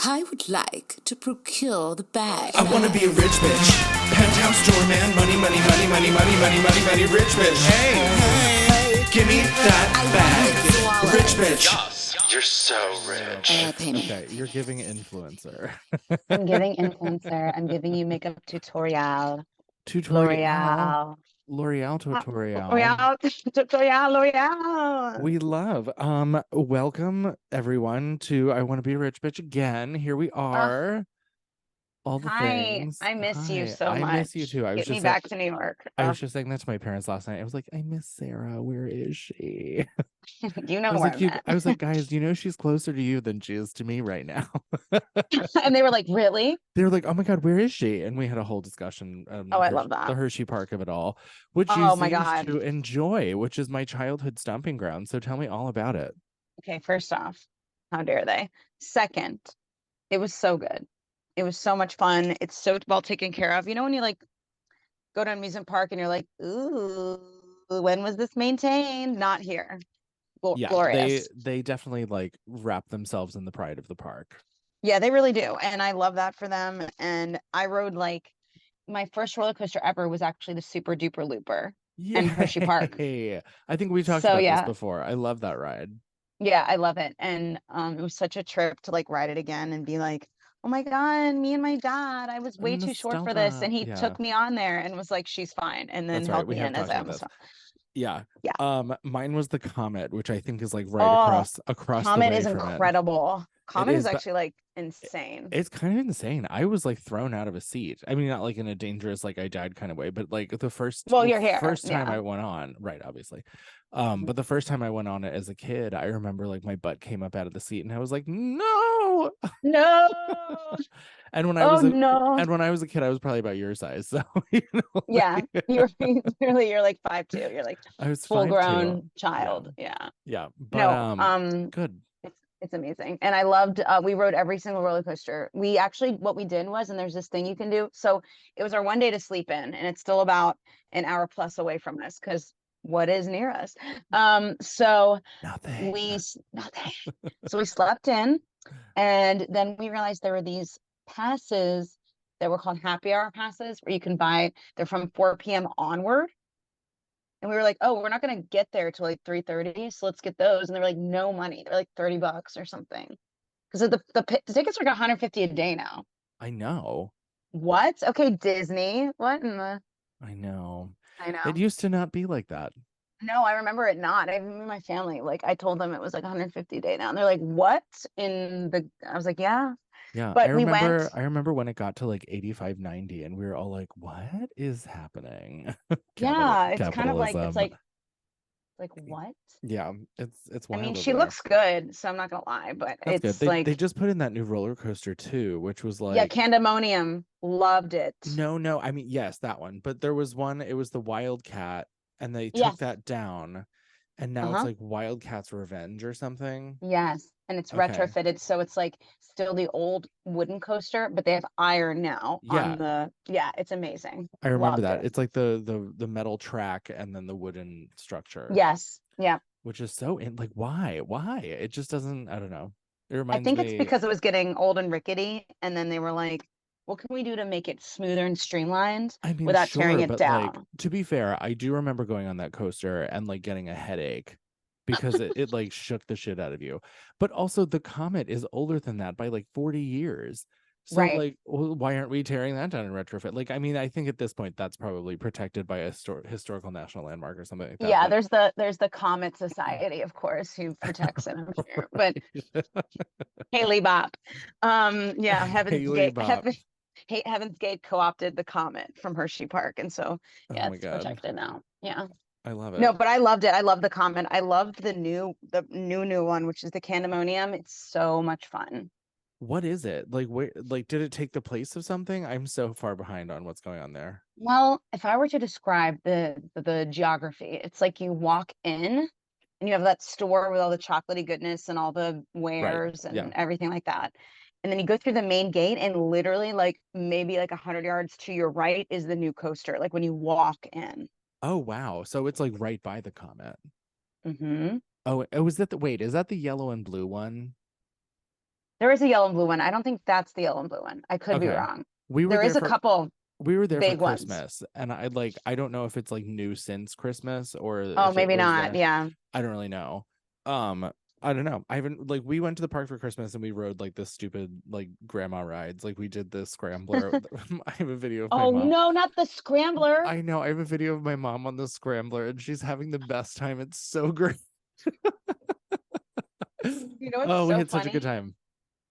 I would like to procure the bag. I wanna be a rich bitch. Penthouse doorman, money, money, money, money, money, money, money, money, rich bitch. Hey, give me that bag. Rich bitch. Yes, you're so rich. Pay me. Okay, you're giving influencer. I'm giving influencer. I'm giving you makeup tutorial. Tutorial. L'Oreal. L'Oreal tutorial. L'Oreal tutorial. L'Oreal. We love. Welcome everyone to I Want to Be a Rich Bitch again. Here we are. All the Hi. things. I miss you Hi. so much. I miss you too. Get me back to New York. I was just saying that to my parents last night. I was like, I miss Sarah. Where is she? You know I was where like, I'm at. I was like, guys, you know she's closer to you than she is to me right now. And they were like, really? They were like, oh my God, where is she? And we had a whole discussion. Oh, I love that. The Hershey Park of it all, which you Oh my seem God. to enjoy, which is my childhood stomping ground. So tell me all about it. Okay, first off, how dare they? Second, it was so good. It was so much fun. It's so well taken care of. You know, when you like go to an amusement park and you're like, ooh, when was this maintained? Not here. Yeah, Glorious. they definitely like wrap themselves in the pride of the park. Yeah, they really do. And I love that for them. And I rode like my first roller coaster ever was actually the Super Duper Looper in Hershey Park. I think we talked So, about yeah. this before. I love that ride. Yeah, I love it. And it was such a trip to like ride it again and be like, oh my God, me and my dad, I was way too short for this. And he Nostalgia. took me on there and was like, she's fine. And then That's right. held We me have in as talked I about almost this. fell. Yeah. Yeah. Mine was the Comet, which I think is like right Oh, across the Comet way is from it. incredible. Comet is, is but actually like insane. It's kind of insane. I was like thrown out of a seat. I mean, not like in a dangerous, like I died kind of way, but like the first Well, you're here. first time Yeah. I went on, right, obviously. But the first time I went on it as a kid, I remember like my butt came up out of the seat and I was like, no. No. And when I Oh was a no. and when I was a kid, I was probably about your size. So you know, Yeah. You're really you're like 5'2". You're like I was full 5'2". grown child. Yeah. Yeah. No, But good. it's amazing. And I loved we rode every single roller coaster. We actually what we did was, and there's this thing you can do. So it was our one day to sleep in, and it's still about an hour plus away from us because what is near us? So Nothing. nothing. So we slept in, and then we realized there were these passes that were called happy hour passes where you can buy, they're from 4 p.m. onward. And we were like, oh, we're not going to get there till like 3:30. So let's get those. And they were like, no money. They're like $30 or something. Because the tickets are like 150 a day now. I know. What? Okay, Disney. What in the? I know. I know. It used to not be like that. No, I remember it not. I remember my family. Like I told them it was like 150 a day now. And they're like, what? I was like, yeah. Yeah, But I we went. remember when it got to like 85.90 and we were all like, what is happening? Yeah, it's kind of like Capitalism. like what? Yeah, it's I wild mean, over she there. looks good, so I'm not gonna lie, but That's it's good. like They just put in that new roller coaster too, which was like, yeah, Candemonium, loved it. no, I mean, yes, that one. But there was one, it was the Wildcat, and they took Yes. that down, and now it's like Wildcat's Revenge or something. Yes, and it's Okay. retrofitted, so it's like still the old wooden coaster, but they have iron now Yeah. on the it's amazing. I remember Loved that. it. It's like the metal track and then the wooden structure. Yes, yeah. Which is so like why? It just doesn't, I don't know. It I reminds think me it's because it was getting old and rickety, and then they were like, what can we do to make it smoother and streamlined I mean, without tearing sure, it but down? like to be fair, I do remember going on that coaster and like getting a headache because it like shook the shit out of you. But also the Comet is older than that by like 40 years. So Right. like, well, why aren't we tearing that down and retrofit? Like, I mean, I think at this point that's probably protected by a historical national landmark or something like that. Yeah, but... there's the Comet Society, of course, who protects it, I'm sure. But Haley Bop. Yeah, Haley Bop. Heaven's Gate co-opted the Comet from Hershey Park, and so yeah, Oh my it's God. protected now. Yeah. I love it. No, but I loved it. I love the Comet. I loved the new one, which is the Candemonium. It's so much fun. What is it? Like, where, like, did it take the place of something? I'm so far behind on what's going on there. Well, if I were to describe the geography, it's like you walk in and you have that store with all the chocolatey goodness and all the wares and everything like that. And then you go through the main gate, and literally like maybe like 100 yards to your right is the new coaster, like when you walk in. Oh, wow. So it's like right by the Comet. Mm-hmm. Oh, is that is that the yellow and blue one? There is a yellow and blue one. I don't think that's the yellow and blue one. I could be Okay. wrong. We were There there is a for couple big ones. Christmas, and I don't know if it's like new since Christmas or Oh, if it maybe was not. there. Yeah. I don't really know. I don't know. I haven't like we went to the park for Christmas and we rode like this stupid like grandma rides. Like we did the scrambler. I have a video of my Oh mom. no, not the scrambler. I know. I have a video of my mom on the scrambler and she's having the best time. It's so great. You know what's Oh, we so had such a good funny? time.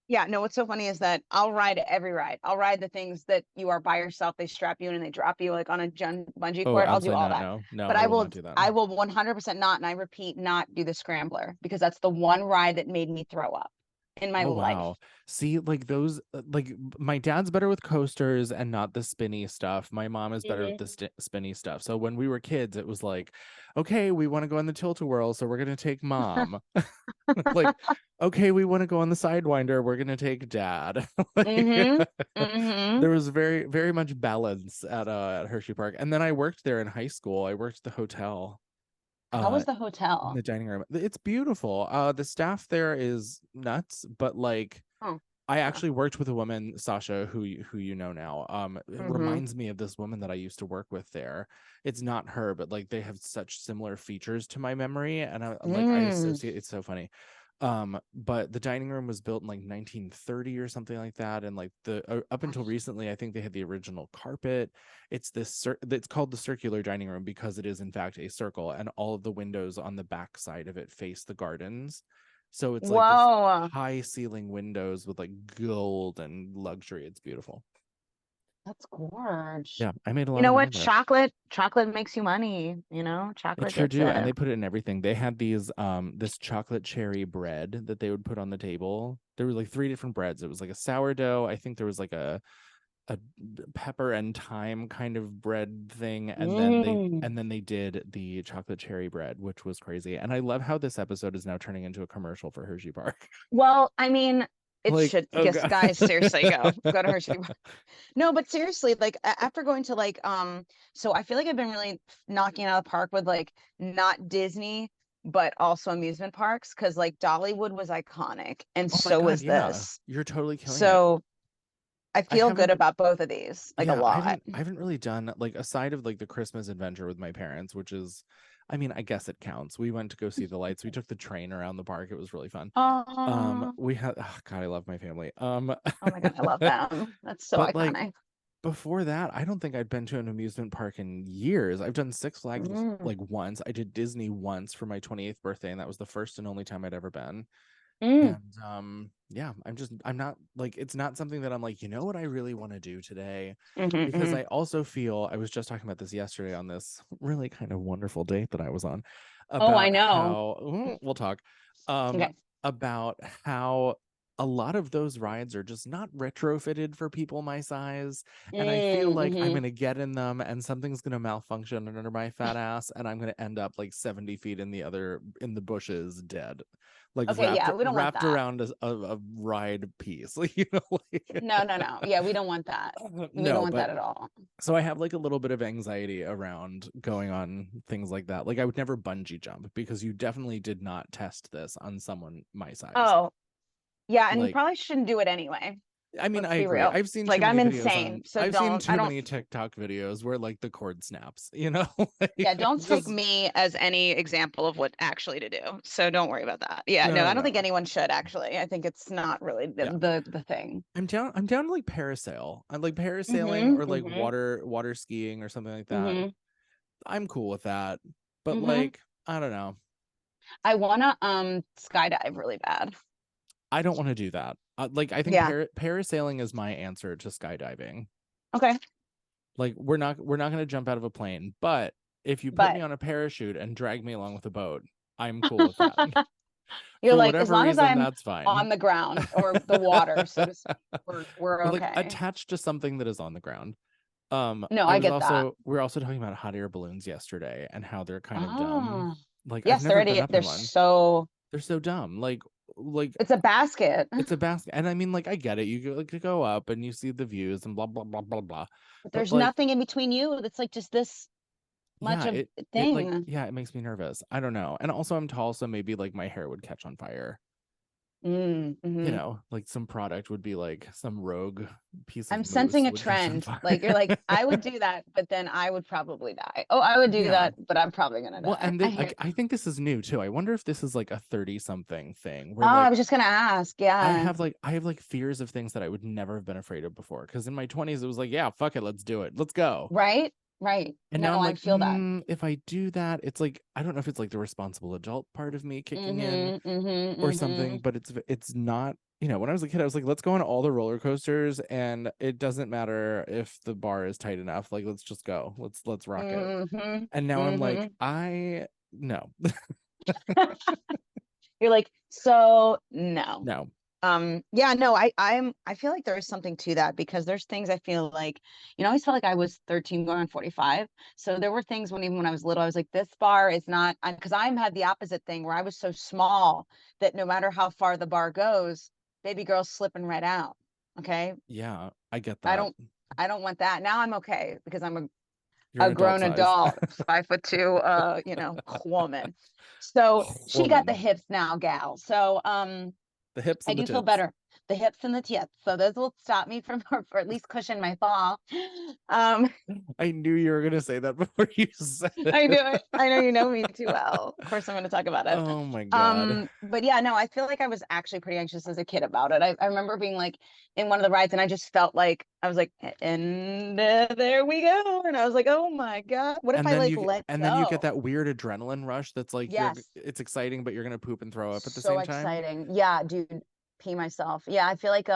Yeah, no, what's so funny is that I'll ride every ride. I'll ride the things that you are by yourself. They strap you in and they drop you like on a bungee Oh, cord. I'll do absolutely all not. that. No, But I will not do that. I will 100% not, and I repeat, not do the scrambler because that's the one ride that made me throw up in my Oh life. wow. See, like those like my dad's better with coasters and not the spinny stuff. My mom is better with the spinny stuff. So when we were kids, it was like, okay, we want to go on the tilt-a-whirl, so we're gonna take mom. Like, okay, we want to go on the sidewinder, we're gonna take dad. Like, there was very, very much balance at Hershey Park. And then I worked there in high school. I worked at the hotel. How was the In hotel? the dining room. It's beautiful. The staff there is nuts, but like Oh, I actually worked with a woman, Sasha, who you know now. It reminds me of this woman that I used to work with there. It's not her, but like they have such similar features to my memory, and I associate. It's so funny. But the dining room was built in like 1930 or something like that, and like the up until recently, I think they had the original carpet. It's it's called the circular dining room because it is in fact a circle, and all of the windows on the back side of it face the gardens. So it's like this whoa, high ceiling windows with like gold and luxury. It's beautiful. that's gorge. Yeah, I made a You lot know of money what? there. Chocolate makes you money. You know, It chocolate sure gets do, and it. they put it in everything. They had these this chocolate cherry bread that they would put on the table. There were like three different breads. It was like a sourdough. I think there was like a pepper and thyme kind of bread thing, and then they did the chocolate cherry bread, which was crazy. And I love how this episode is now turning into a commercial for Hershey Park. Well, I mean, it Like, should. oh Yes, god. guys, seriously, go to Hershey. No, but seriously, like after going to like so I feel like I've been really knocking it out of the park with like not Disney, but also amusement parks because like Dollywood was iconic and Oh my so god, was yeah. this. You're totally killing it. So I I feel good haven't about both of these, like a Yeah, lot. I haven't really done like aside of like the Christmas adventure with my parents, which is I mean, I guess it counts. We went to go see the lights. We took the train around the park. It was really fun. Oh, We had oh god, I love my family. oh my God, I love them. That's so But like iconic. before that, I don't think I'd been to an amusement park in years. I've done Six Flags Mm, like once. I did Disney once for my 28th birthday, and that was the first and only time I'd ever been. mm, And yeah, I'm not like it's not something that I'm like, you know what I really want to do today? Because mhm. I also feel I was just talking about this yesterday on this really kind of wonderful date that I was on Oh, I about know. how we'll talk um Okay. about how a lot of those rides are just not retrofitted for people my size, and I feel like I'm Mhm. gonna get in them and something's gonna malfunction under my fat ass and I'm gonna end up like 70 feet in the bushes dead, like Okay, yeah, we don't want wrapped that. around a ride piece. Like, you know, like No, no, no. Yeah, we don't want that. We don't no, want but that at all. so I have like a little bit of anxiety around going on things like that. Like I would never bungee jump because you definitely did not test this on someone my size. Oh, yeah, and you Like, probably shouldn't do it anyway. I mean, Let's I be agree. real. I've seen too Like many I'm videos insane, on so I've seen don't. I too don't. many TikTok videos where like the cord snaps, you know? Yeah, Like don't take just me as any example of what actually to do. So don't worry about that. Yeah, no, no, I don't think no. anyone should actually. I think it's not really Yeah. the thing. I'm down to like parasail. I like parasailing Mm-hmm. or like Mm-hmm. water skiing or something like that. Mm-hmm. I'm cool with that. But Mm-hmm. like, I don't know. I wanna skydive really bad. I don't want to do that. Like I think Yeah. parasailing is my answer to skydiving. Okay. Like we're not going to jump out of a plane, but if you put me But on a parachute and drag me along with a boat, I'm cool with that. you're For like, as whatever long as reason, I'm that's fine. on the ground or the water, so to speak, we're Or like okay. attached to something that is on the ground. No, I get that. We were also talking about hot air balloons yesterday and how they're kind of dumb. Oh, Like I've yes, they're never been already up they're in one. so They're so dumb. Like it's a basket. it's a basket. And I mean, like I get it. You go up and you see the views and blah blah blah blah blah. But But there's like nothing in between you that's like just this much yeah, of a it like thing. yeah, it makes me nervous. I don't know. And also I'm tall, so maybe like my hair would catch on fire. You know, like some product would be like some rogue piece of I'm mousse sensing a would catch on trend. fire. Like you're like, I would do that, but then I would probably die. Oh, I would do Yeah. that, but I'm probably gonna Well, die. and I hear I think this is new too. I wonder if this is like a 30-something thing Oh, where I like was just gonna ask. Yeah. I have like fears of things that I would never have been afraid of before. Because in my 20s, it was like, yeah, fuck it, let's do it. Let's go. Right? Right. And No, now I'm I like, feel that. if I do that, it's like I don't know if it's like the responsible adult part of me kicking in Mm-hmm, or mm-hmm. something, but it's not, you know, when I was a kid, I was like, let's go on all the roller coasters and it doesn't matter if the bar is tight enough. Like, let's just go. Let's rock it. Mm-hmm. And now I'm like, Mm-hmm. no. You're like, so no. No. Yeah, no, I feel like there is something to that because there's things I feel like, I always felt like I was 13 going on 45. So there were things even when I was little, I was like, this bar is not, because I had the opposite thing where I was so small that no matter how far the bar goes, baby girl's slipping right out. Okay. Yeah, I get I that. don't want that. Now I'm okay because I'm You're a an adult grown size. adult, 5'2", woman. So she got the Woman. hips now, gal. So The hips I and the do feel tits. better. The hips and the tits. So those will stop me from, or at least cushion my fall. Um, I knew you were gonna say that before you said I it. knew it. I know you know me too well. Of course, I'm going to talk about it. Oh my God. But yeah, no, I feel like I was actually pretty anxious as a kid about it. I remember being like in one of the rides, and I just felt like I was like, and there we go. And I was like, oh my God, what if I like let And then you get go? that weird adrenaline rush that's like Yes. it's exciting, but you're gonna poop and throw up at the So same time. exciting. Yeah, dude, pee myself. Yeah, I feel like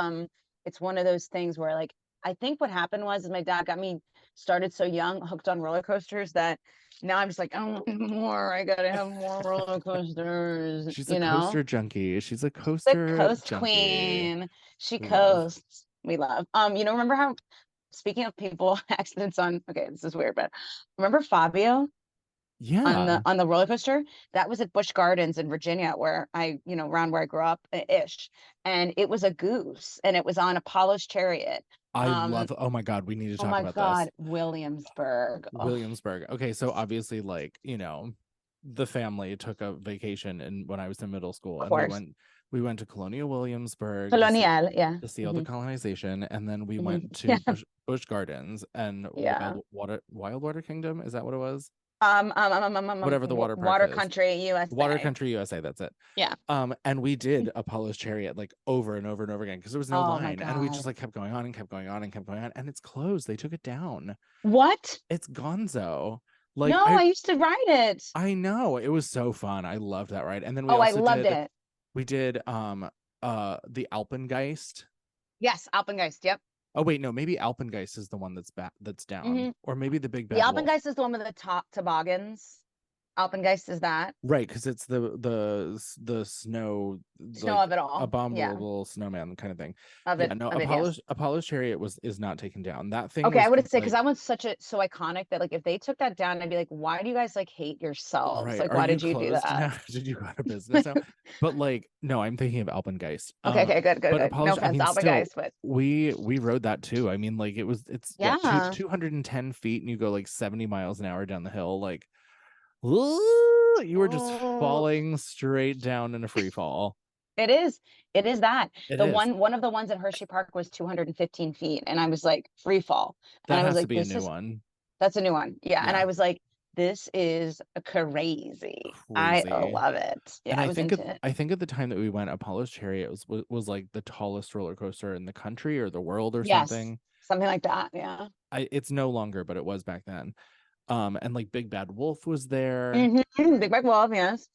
it's one of those things where like I think what happened was is my dad got me started so young, hooked on roller coasters that now I'm just like, I want more. I gotta have more roller coasters, She's a coaster junkie. She's a The coaster coast junkie. queen. She We love. coasts. We love. Remember how speaking of people accidents on okay, this is weird, but remember Fabio? Yeah. On the roller coaster that was at Busch Gardens in Virginia where I around where I grew up ish, and it was a goose and it was on Apollo's chariot. I love, oh my God, we need to Oh talk my about this. God, Williamsburg. Oh, Williamsburg. Okay, so obviously, like, the family took a vacation and when I was in middle school of and course. we went to Colonial Williamsburg Colonial, yeah. to see all the colonization, and then we Mhm. went to Yeah. Busch Gardens and Yeah. Wild Water Kingdom. Is that what it was? Whatever the water park Water is. Country, Water USA. Country USA, that's it. Yeah. And we did Apollo's Chariot like over and over and over again because there was no Oh my line, and we just God. like kept going on and kept going on and kept going on, and it's closed. They took it down. What? It's gonzo. Like No, I used to ride it. I know, it was so fun. I loved that ride. And then we Oh, I also loved it. we did the Alpengeist. Yes, Alpengeist. Yep. Oh wait, no, maybe Alpengeist is the one that's down, or maybe the Big The Bad Wolf. Alpengeist is the one with the top toboggans. Alpengeist is that. Right, because it's the snow, Snow like of it all. Yeah. abominable snowman kind of thing. Of Yeah, it. no, Of it, yes. Apollo's Chariot is not taken down. That thing Okay, was I would just say because like, that one's so iconic that like if they took that down, I'd be like, why do you guys like hate yourselves? right, Like, are why you did you do closed that? now? Did you go out of business now? But like, no, I'm thinking of Alpengeist. Okay, good, But good. No Apollo's, I offense, mean, still, Alpengeist, but we rode that too. I mean, like it's what, yeah. 210 feet, and you go like 70 miles an hour down the hill. Like, ooh, you were just Oh, falling straight down in a free fall. it is. It is that. It The is. one of the ones at Hershey Park was 215 feet, and I was like free fall, and That I was has to like, be a this new is one. that's a new one, yeah. And Yeah. I was like, this is crazy. I Crazy. love it. Yeah, And I was into it. I think at the time that we went, Apollo's Chariot was like the tallest roller coaster in the country or the world or Yes, something. something like that. Yeah. It's no longer, but it was back then. And like Big Bad Wolf was there. Big Bad Wolf, yes.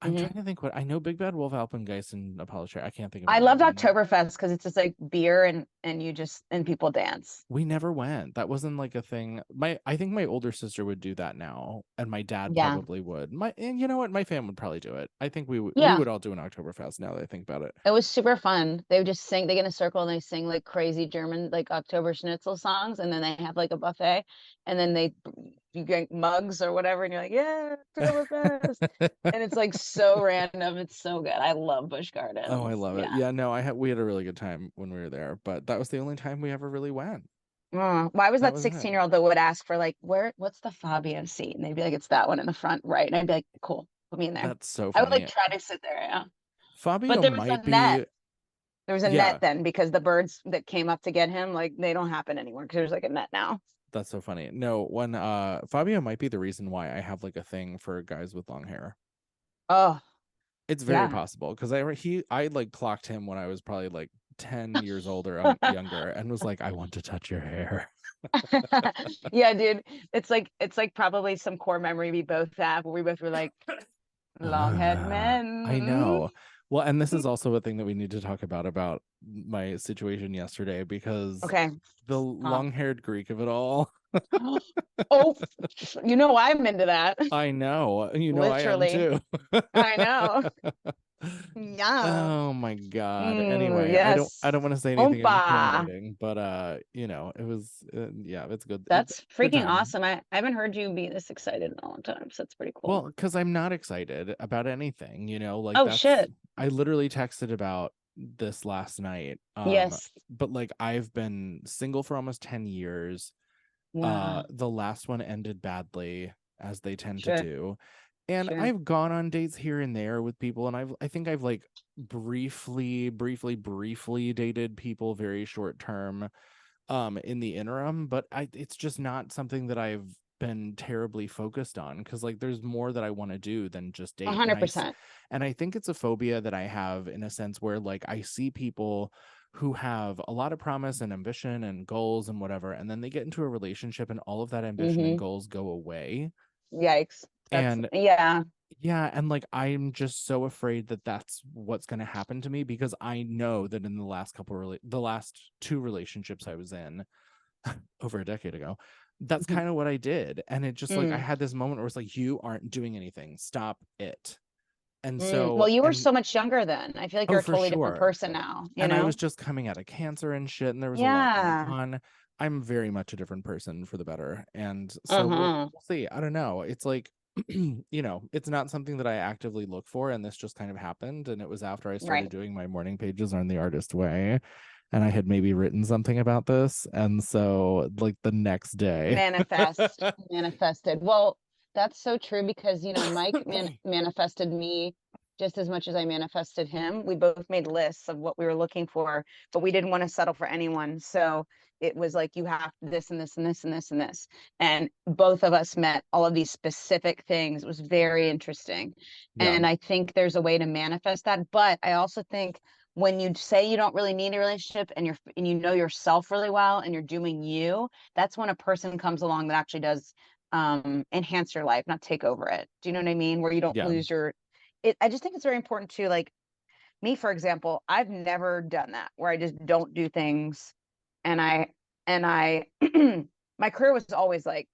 I'm trying to think what I know. Big Bad Wolf, Alpengeist, and Apollo's Chariot. I can't think of I any loved other one. Oktoberfest because it's just like beer and you just and people dance. We never went. That wasn't like a thing. I think my older sister would do that now, and my dad Yeah. probably would. And you know what? My fam would probably do it. I think we Yeah. would all do an Oktoberfest now that I think about it. It was super fun. They would just sing, they get in a circle and they sing like crazy German, like October Schnitzel songs. And then they have like a buffet and then you get mugs or whatever. And you're like, yeah, Oktoberfest. And it's like so random. It's so good. I love Busch Gardens. Oh, I love it. Yeah. Yeah, no, we had a really good time when we were there, but that was the only time we ever really went. Why was That that was it. 16-year-old that would ask for like, what's the Fabio seat? And they'd be like, it's that one in the front, right? And I'd be like, cool, put me in there. That's so I would funny. like try to sit there. Yeah. Fabio But there was a might net. be. There was a Yeah, net then because the birds that came up to get him, like they don't happen anymore because there's like a net now. that's so funny. No, when Fabio might be the reason why I have like a thing for guys with long hair. Oh, It's very yeah. possible because I like clocked him when I was probably like 10 years older, younger, and was like, I want to touch your hair. Yeah, dude. It's like probably some core memory we both have where we both were like long-haired I men. know. Well, and this is also a thing that we need to talk about my situation yesterday, because Okay. the Huh. long-haired Greek of it all. Oh, I'm into that. I know. I am Literally. too. I know. Yeah. Oh my God. Anyway, I Yes. don't want to say anything Opa. incriminating, but it was yeah, it's good. That's Good freaking time. awesome. I haven't heard you be this excited in a long time, so that's pretty Well, cool. because I'm not excited about anything, like Oh that's shit. I literally texted about this last night. Yes. But like I've been single for almost 10 years. Yeah. The last one ended badly, as they tend to Sure. do. And Sure. I've gone on dates here and there with people, and I think I've like briefly dated people very short term in the interim, but it's just not something that I've been terribly focused on, because like there's more that I want to do than just date. 100%. And I think it's a phobia that I have, in a sense where like I see people who have a lot of promise and ambition and goals and whatever, and then they get into a relationship and all of that ambition and Mm-hmm. goals go away. Yikes. That's And yeah. yeah, and like I'm just so afraid that that's what's going to happen to me, because I know that in the last the last two relationships I was in over a decade ago, that's kind of what I did. And it just like I Mm. had this moment where it's like, you aren't doing anything, stop it. And Mm. so, Well, you were and so much younger then. I feel like oh, you're a for totally different sure. person now, you And I know? was just coming out of cancer and shit, and there was a lot going Yeah. on. I'm very much a different person for the better. And so Uh-huh. we'll see. I don't know. It's like, it's not something that I actively look for. And this just kind of happened. And it was after I started Right. doing my morning pages on The Artist Way. And I had maybe written something about this. And so, like, the next day. Manifested. Well, that's so true because, Mike manifested me just as much as I manifested him. We both made lists of what we were looking for, but we didn't want to settle for anyone. So it was like, you have this and this and this and this and this. And both of us met all of these specific things. It was very interesting. Yeah. And I think there's a way to manifest that. But I also think when you say you don't really need a relationship and you know yourself really well and you're doing you, that's when a person comes along that actually does enhance your life, not take over it. Do you know what I mean? Where you don't Yeah. lose your it. I just think it's very important to, like, me, for example, I've never done that where I just don't do things. And I my career was always like,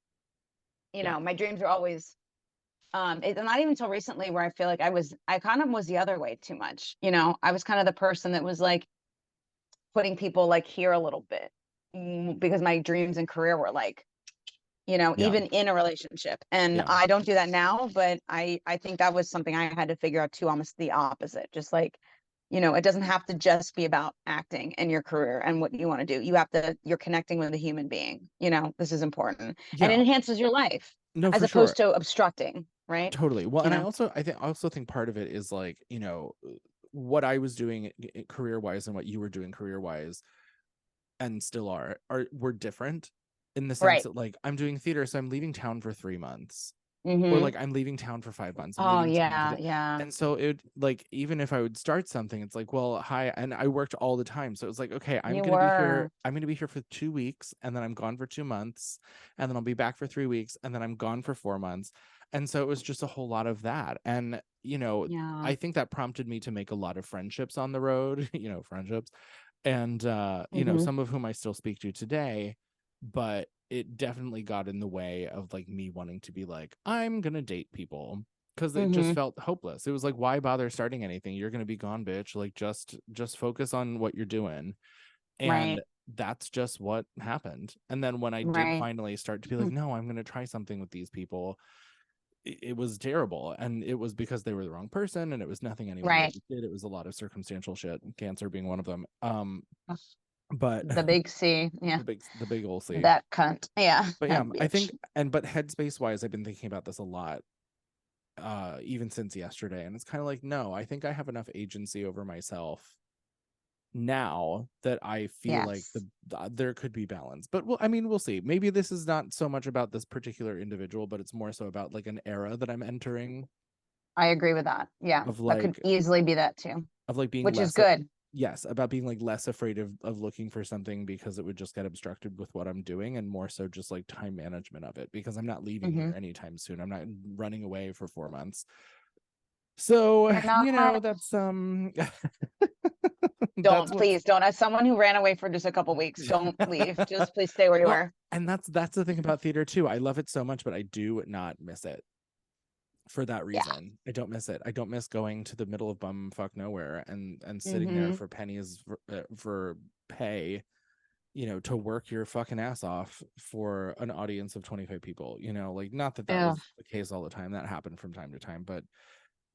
Yeah. my dreams are always it's not even until recently where I feel like I kind of was the other way too much. I was kind of the person that was like putting people like here a little bit, because my dreams and career were like, Yeah. even in a relationship. And Yeah. I don't do that now, but I think that was something I had to figure out too, almost the opposite. Just like, it doesn't have to just be about acting and your career and what you want to do. You're connecting with a human being. This is important. And it Yeah. enhances your life No, as for sure. opposed to obstructing, right? Totally. Well, You and I know? also think part of it is like, what I was doing career wise and what you were doing career wise and still were different, in the sense Right. that like I'm doing theater, so I'm leaving town for 3 months. Or Mm-hmm. like I'm leaving town for 5 months. I'm Oh, leaving town for yeah, yeah. and so it like, even if I would start something, it's like, well, hi, and I worked all the time. So it's like, okay, You were. I'm gonna be here for 2 weeks, and then I'm gone for 2 months, and then I'll be back for 3 weeks, and then I'm gone for 4 months. And so it was just a whole lot of that. And Yeah. I think that prompted me to make a lot of friendships on the road, friendships. And Mm-hmm. some of whom I still speak to today, but it definitely got in the way of like me wanting to be like, I'm gonna date people, because it just Mm-hmm. felt hopeless. It was like, why bother starting anything? You're gonna be gone, bitch. Like, just focus on what you're doing. And Right. that's just what happened. And then when I did Right. finally start to be like, no, I'm gonna try something with these people, it was terrible. And it was because they were the wrong person, and it was nothing anyone Right. really did. It was a lot of circumstantial shit, cancer being one of them. But The big C. Yeah. the big old C. That cunt. Yeah. But yeah, That I bitch. think, but headspace wise, I've been thinking about this a lot. even since yesterday. And it's kind of like, no, I think I have enough agency over myself now that I feel like Yes, there could be balance. But I mean, we'll see. Maybe this is not so much about this particular individual, but it's more so about like an era that I'm entering I agree with that. Yeah, of that could like easily be that too, being which is less good. yes, about being like less afraid of looking for something because it would just get obstructed with what I'm doing, and more so just like time management of it, because I'm not leaving Hmm. here anytime soon. I'm not running away for 4 months. So, You're not. that's that's Don't, what's please don't. As someone who ran away for just a couple weeks, don't leave. Just please stay where you well, are. and that's the thing about theater too. I love it so much, but I do not miss it for that Yeah. reason. I don't miss it. I don't miss going to the middle of bumfuck nowhere and sitting there Hmm. for pennies for pay, to work your fucking ass off for an audience of 25 people. Like, not that Yeah. was the case all the time. That happened from time to time, but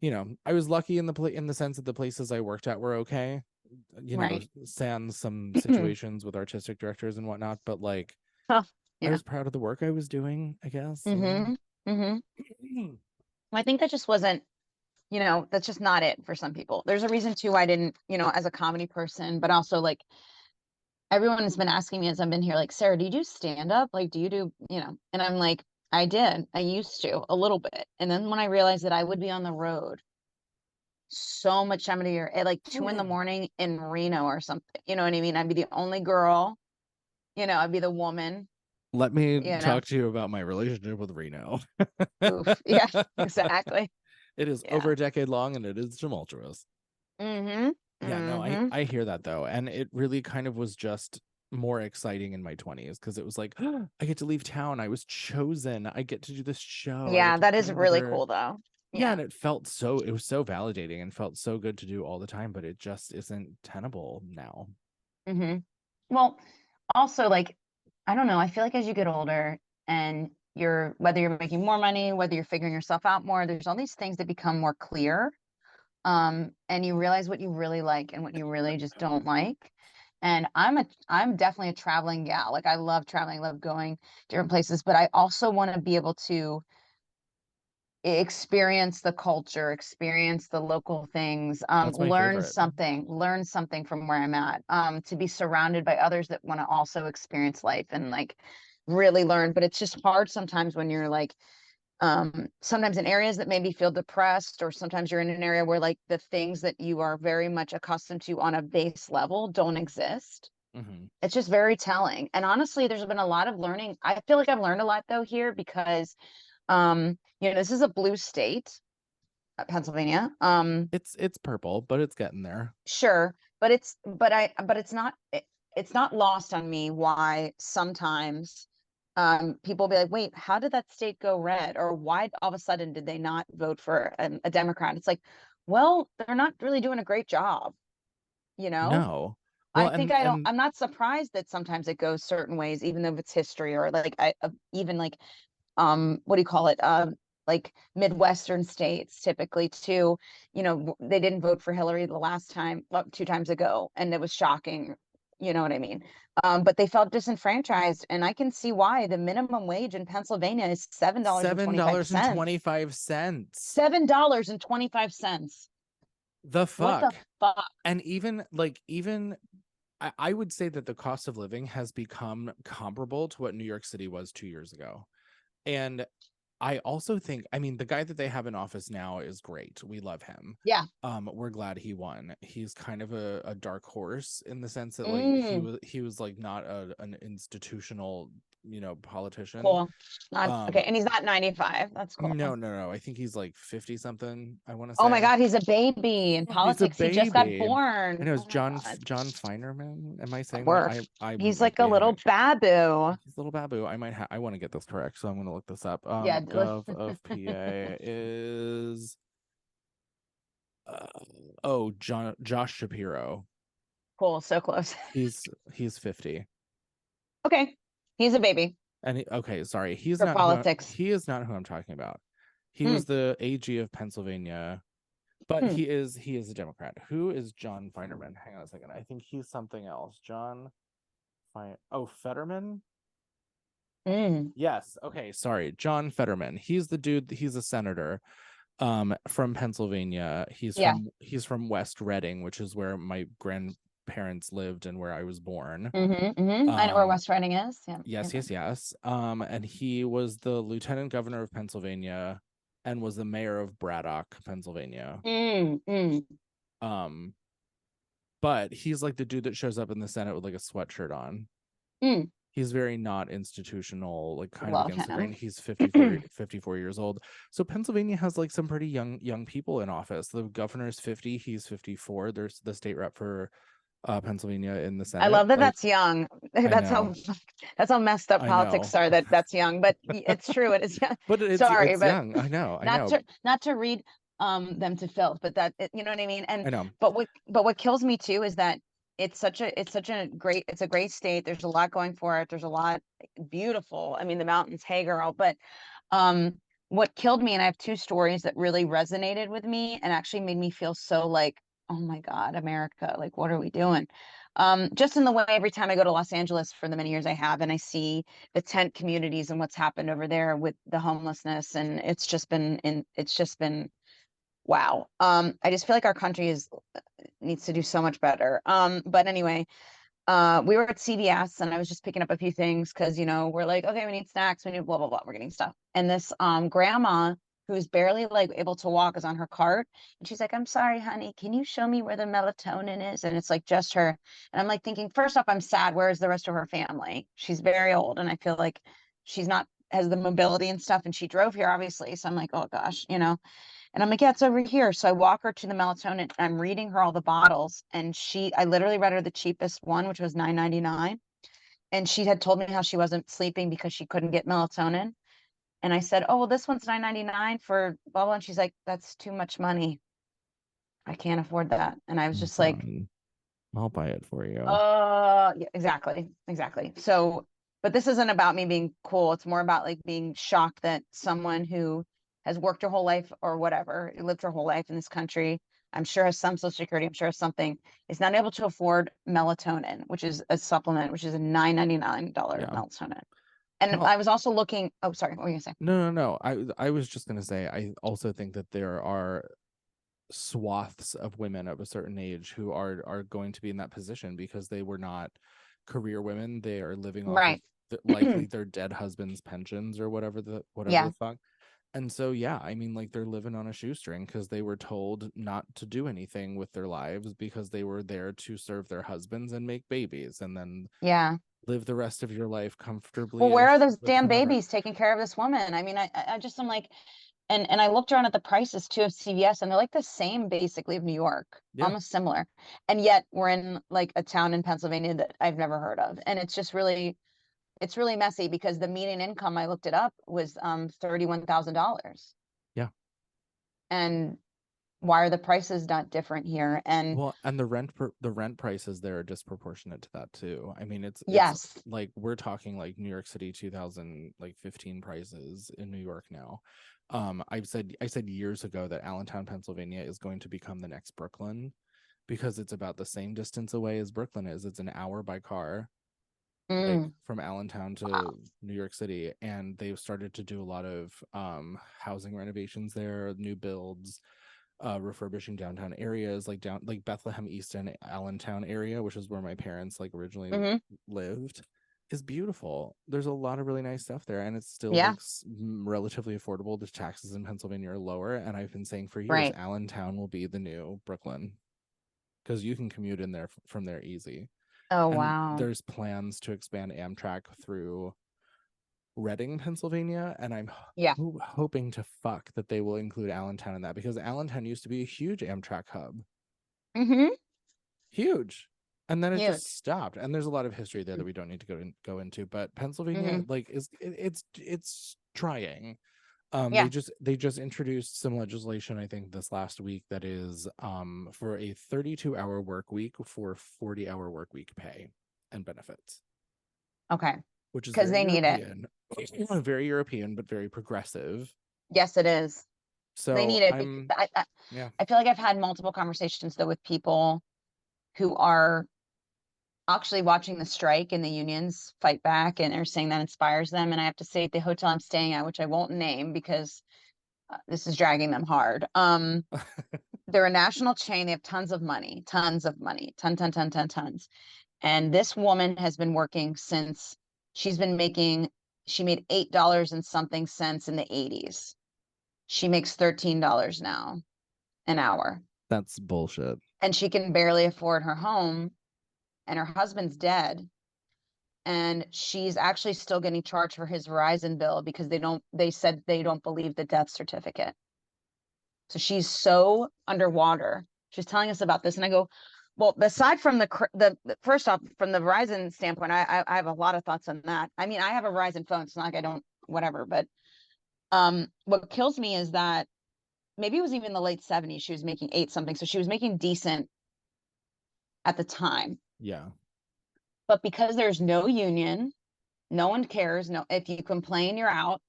I was lucky in the sense that the places I worked at were okay. Right. Sans some situations with artistic directors and whatnot, but like Huh. I Yeah. was proud of the work I was doing, I guess. Hmm. Hmm. I think that just wasn't, that's just not it for some people. There's a reason too I didn't, as a comedy person, but also like everyone has been asking me as I've been here, like, Sarah, do you do stand up? Like, do you do, and I'm like, I did. I used to a little bit. And then when I realized that I would be on the road so much time of the year at like 2 in the morning in Reno or something, you know what I mean? I'd be the only girl, I'd be the woman, Let me you know, talk to you about my relationship with Reno. oof. Yeah, exactly. It is over Yeah. a decade long and it is tumultuous. Mm-hmm. Yeah, no, Mm-hmm. I hear that though. And it really kind of was just more exciting in my 20s because it was like, I get to leave town. I was chosen. I get to do this show. I get Yeah, to that play is really another. cool though. Yeah, Yeah. and it was so validating and felt so good to do all the time, but it just isn't tenable now. Mm-hmm. Well, also like, I don't know, I feel like as you get older and whether you're making more money, whether you're figuring yourself out more, there's all these things that become more clear. And you realize what you really like and what you really just don't like. And I'm definitely a traveling gal. Like I love traveling, I love going different places, but I also want to be able to experience the culture, experience the local things, That's my favorite. learn something from where I'm at, to be surrounded by others that want to also experience life and like really learn. But it's just hard sometimes when you're like, sometimes in areas that maybe feel depressed, or sometimes you're in an area where like the things that you are very much accustomed to on a base level don't exist. Hmm. It's just very telling. And honestly, there's been a lot of learning. I feel like I've learned a lot though here because this is a blue state, Pennsylvania. It's purple, but it's getting there. Sure, but it's not lost on me why sometimes people be like, wait, how did that state go red? Or why all of a sudden did they not vote for a Democrat? It's like, well, they're not really doing a great job, you know? No. Well, I think and I'm not surprised that sometimes it goes certain ways, even though it's history, or like even like what do you call it, like Midwestern states typically too, they didn't vote for Hillary the last time, well, 2 times ago, and it was shocking, you know what I mean. But they felt disenfranchised, and I can see why. The minimum wage in Pennsylvania is $7.25. $7.25. $7.25. The What the fuck. fuck? And even I would say that the cost of living has become comparable to what New York City was 2 years ago. And I also think, I mean, the guy that they have in office now is great. We love him. Yeah. We're glad he won. He's kind of a dark horse in the sense that like Mm, he was like not an institutional, politician. cool. Not Um, okay, and he's not 95. That's cool. no. I think he's like 50 something, I want to Oh my say. God, he's a baby in He's a politics. He just got baby. I born. know it's Oh my God. John Feinerman. Am I saying that? Worf. I He's might like a be little having babu. He's little babu. I want to get this correct, so I'm going to look this up. Yeah. Gov of PA is uh, Josh Shapiro. Cool. So close. He's 50. Okay. He's a baby And okay, sorry. for politics. He is not who I'm talking about. He Hmm. was the AG of Pennsylvania, but Hmm. he is a Democrat. Who is John Feinerman? Hang on a second. I think he's something else. Fetterman? Mm. Yes. Okay. Sorry. John Fetterman. He's the dude. He's a senator. From Pennsylvania. Yeah. He's from West Reading, which is where my grandparents lived and where I was born. I know where West Reading is. Yeah. Yes, yes, yes. And he was the lieutenant governor of Pennsylvania and was the mayor of Braddock, Pennsylvania. Um, but he's like the dude that shows up in the Senate with like a sweatshirt on. He's very not institutional, like kind of against the grain. He's 54 years old. So Pennsylvania has like some pretty young people in office. The governor's 50, he's 54. There's the state rep for Pennsylvania in the Senate. I love that like, that's young. That's how messed up politics are. That's young, but it's true. It is young. But it's young. I know. Not to read them to filth, but that you know what I mean. And I know. But what kills me too is that it's a great state. There's a lot going for it. There's a lot beautiful. I mean, the mountains, hey girl. But what killed me, and I have two stories that really resonated with me and actually made me feel so like, oh my God, America, like what are we doing? Just in the way every time I go to Los Angeles for the many years I have, and I see the tent communities and what's happened over there with the homelessness, and it's just been wow. I just feel like our country needs to do so much better. But anyway, we were at CVS and I was just picking up a few things because, we're like, okay, we need snacks, we need blah, blah, blah. We're getting stuff. And this grandma who's barely like able to walk is on her cart. And she's like, I'm sorry, honey, can you show me where the melatonin is? And it's like just her. And I'm like thinking, first off, I'm sad. Where is the rest of her family? She's very old. And I feel like she's not has the mobility and stuff. And she drove here, obviously. So I'm like, oh gosh, And I'm like, yeah, it's over here. So I walk her to the melatonin. I'm reading her all the bottles. And I literally read her the cheapest one, which was $9.99. And she had told me how she wasn't sleeping because she couldn't get melatonin. And I said, oh, well, this one's $9.99 for blah, blah. And she's like, that's too much money. I can't afford that. And I was just like, I'll buy it for you. Yeah, exactly. So, but this isn't about me being cool. It's more about like being shocked that someone who has worked her whole life or whatever, lived her whole life in this country, I'm sure has some social security, I'm sure has something, is not able to afford melatonin, which is a supplement, which is a $9.99 melatonin. And I was also looking, oh, sorry, what were you gonna say? No. I was just gonna say, I also think that there are swaths of women of a certain age who are going to be in that position because they were not career women. They are living off of likely their dead husband's pensions or whatever the fuck. And so, yeah, I mean, like they're living on a shoestring because they were told not to do anything with their lives because they were there to serve their husbands and make babies and then live the rest of your life comfortably. Well, where are those damn babies taking care of this woman? I mean, I'm like, and I looked around at the prices too of CVS and they're like the same basically of New York, almost similar. And yet we're in like a town in Pennsylvania that I've never heard of. And it's just really, it's really messy because the median income, I looked it up, was $31,000. Yeah. And why are the prices not different here? And the rent prices there are disproportionate to that too. I mean, it's like we're talking like New York City 2015 prices in New York now. I said years ago that Allentown, Pennsylvania is going to become the next Brooklyn because it's about the same distance away as Brooklyn is. It's an hour by car. Like from Allentown to New York City, and they've started to do a lot of housing renovations there, new builds, refurbishing downtown areas like Bethlehem East and Allentown area, which is where my parents like originally lived, is beautiful. There's a lot of really nice stuff there, and it's still relatively affordable. The taxes in Pennsylvania are lower, and I've been saying for years Allentown will be the new Brooklyn because you can commute in there from there easy. Oh, and wow. There's plans to expand Amtrak through Reading, Pennsylvania, and I'm hoping to fuck that they will include Allentown in that because Allentown used to be a huge Amtrak hub. Huge. And then it just stopped. And there's a lot of history there that we don't need to go into, but Pennsylvania like it's trying. They just introduced some legislation, I think, this last week that is for a 32-hour work week for 40-hour work week pay and benefits. Okay. Which is because they need it. Very European, but very progressive. Yes, it is. So they need it. I feel like I've had multiple conversations though with people who are actually watching the strike and the unions fight back and are saying that inspires them. And I have to say, at the hotel I'm staying at, which I won't name because this is dragging them hard. They're a national chain. They have tons of money, tons, tons. And this woman has been working since she made $8 and something cents in the 80s. She makes $13 now an hour. That's bullshit. And she can barely afford her home, and her husband's dead. And she's actually still getting charged for his Verizon bill because they said they don't believe the death certificate. So she's so underwater. She's telling us about this. And I go, well, aside from the first off, from the Verizon standpoint, I have a lot of thoughts on that. I mean, I have a Verizon phone. It's not like I don't, whatever. But what kills me is that maybe it was even the late 70s. She was making 8 something. So she was making decent at the time. Yeah. But because there's no union, no one cares. No, if you complain, you're out.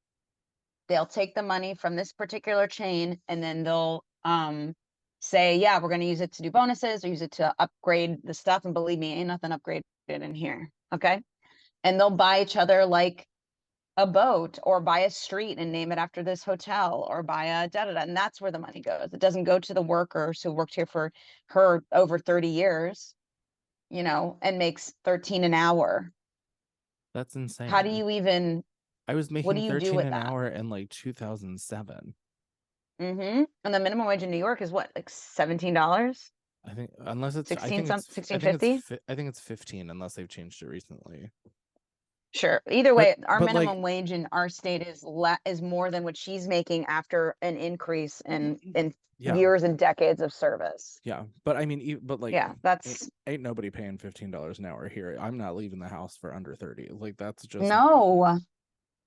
They'll take the money from this particular chain, and then they'll say, yeah, we're going to use it to do bonuses or use it to upgrade the stuff. And believe me, ain't nothing upgraded in here. Okay. And they'll buy each other like a boat or buy a street and name it after this hotel or buy a da-da-da. And that's where the money goes. It doesn't go to the workers who worked here for her over 30 years, and makes 13 an hour. That's insane. How do you even, I was what making do you do 13 with an that? hour in like 2007. And the minimum wage in New York is what, like $17? I think unless it's 16 something, I think 16.50? I think it's 15 unless they've changed it recently. Sure. Either way, our but, like- minimum wage in our state is more than what she's making after an increase in Yeah. years and decades of service. Yeah, but I mean, like, Yeah, that's ain't nobody paying $15 an hour here. I'm not leaving the house for under 30. Like, that's just no.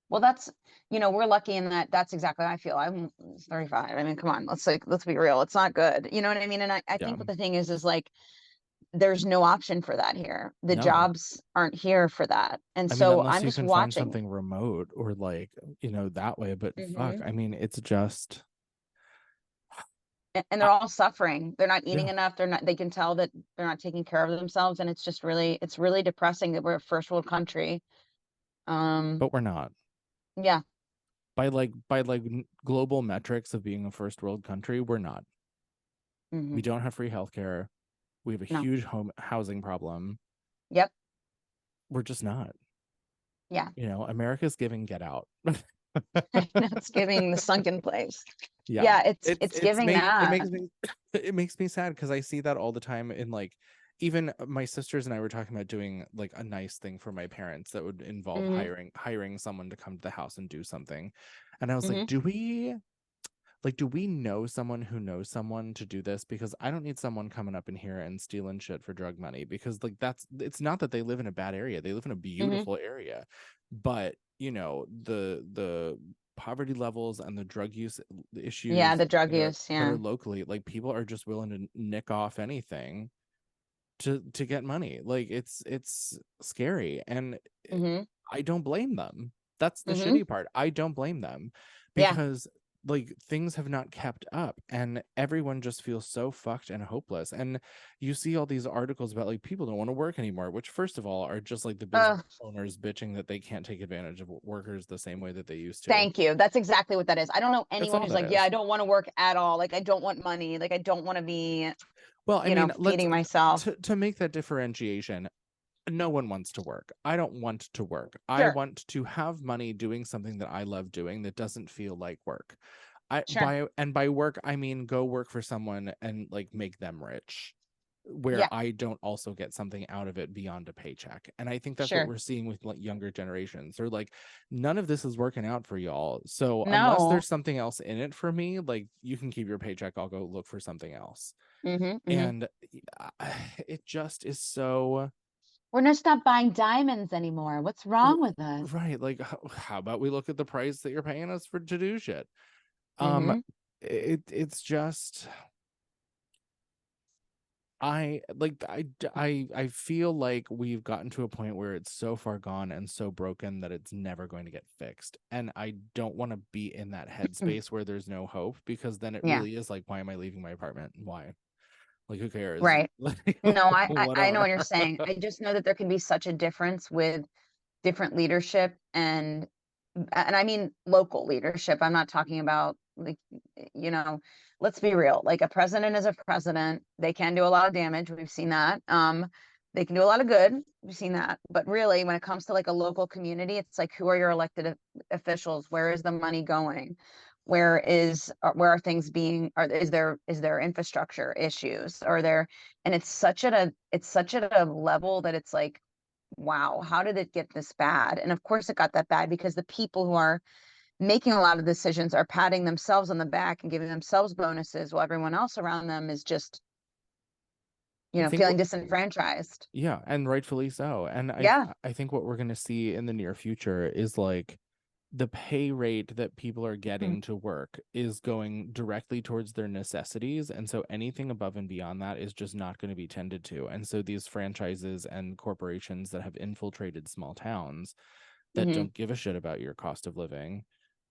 Well, that's, we're lucky in that. That's exactly how I feel. I'm 35. I mean, come on, let's be real. It's not good. You know what I mean? And I Yeah. think what the thing is like, there's no option for that here. The No. jobs aren't here for that. And I mean, so unless I'm you just can find watching. something remote or like, that way. But fuck, I mean, it's just. And they're all suffering. They're not eating Yeah. enough. They can tell that they're not taking care of themselves. And it's really depressing that we're a first world country. But we're not. Yeah. By global metrics of being a first world country, we're not. We don't have free healthcare. We have a huge housing problem. Yep. We're just not. Yeah. America's giving Get Out. It's giving the sunken place. Yeah, it's giving that. It makes me sad because I see that all the time in like, even my sisters and I were talking about doing like a nice thing for my parents that would involve hiring someone to come to the house and do something. And I was like, do we know someone who knows someone to do this? Because I don't need someone coming up in here and stealing shit for drug money, because like it's not that they live in a bad area. They live in a beautiful area, but the poverty levels and the drug use issues. Yeah, the drug use. That Yeah. are locally, like, people are just willing to nick off anything to get money. Like, it's scary, and I don't blame them. That's the shitty part. I don't blame them, because like, things have not kept up and everyone just feels so fucked and hopeless. And you see all these articles about like people don't want to work anymore, which first of all are just like the business owners bitching that they can't take advantage of workers the same way that they used to. Thank you. That's exactly what that is. I don't know anyone who's like, yeah, I don't want to work at all. Like, I don't want money. Like, I don't want to be, feeding myself. To make that differentiation, no one wants to work. I don't want to work. I want to have money doing something that I love doing that doesn't feel like work. By work, I mean go work for someone and like make them rich, where I don't also get something out of it beyond a paycheck. And I think that's what we're seeing with like younger generations. They're like, none of this is working out for y'all. So unless there's something else in it for me, like, you can keep your paycheck. I'll go look for something else. And it just is so. We're not stop buying diamonds anymore. What's wrong with us? Right. Like, how about we look at the price that you're paying us to do shit? It's just, I feel like we've gotten to a point where it's so far gone and so broken that it's never going to get fixed. And I don't want to be in that headspace where there's no hope, because then it really is like, why am I leaving my apartment? Why? Like, who cares? Right. Like, No, I know what you're saying. I just know that there can be such a difference with different leadership, and I mean local leadership. I'm not talking about like, you know, let's be real. Like a president is a president. They can do a lot of damage. We've seen that. They can do a lot of good. We've seen that. But really, when it comes to like a local community, it's like, who are your elected officials? Where is the money going? Where are things being, is there infrastructure issues? Are there, and it's such at a level that it's like, wow, how did it get this bad? And of course it got that bad because the people who are making a lot of decisions are patting themselves on the back and giving themselves bonuses while everyone else around them is just, I think feeling disenfranchised. yeah, and rightfully so. And Yeah. I think what we're going to see in the near future is like the pay rate that people are getting to work is going directly towards their necessities, and so anything above and beyond that is just not going to be tended to. And so these franchises and corporations that have infiltrated small towns that don't give a shit about your cost of living,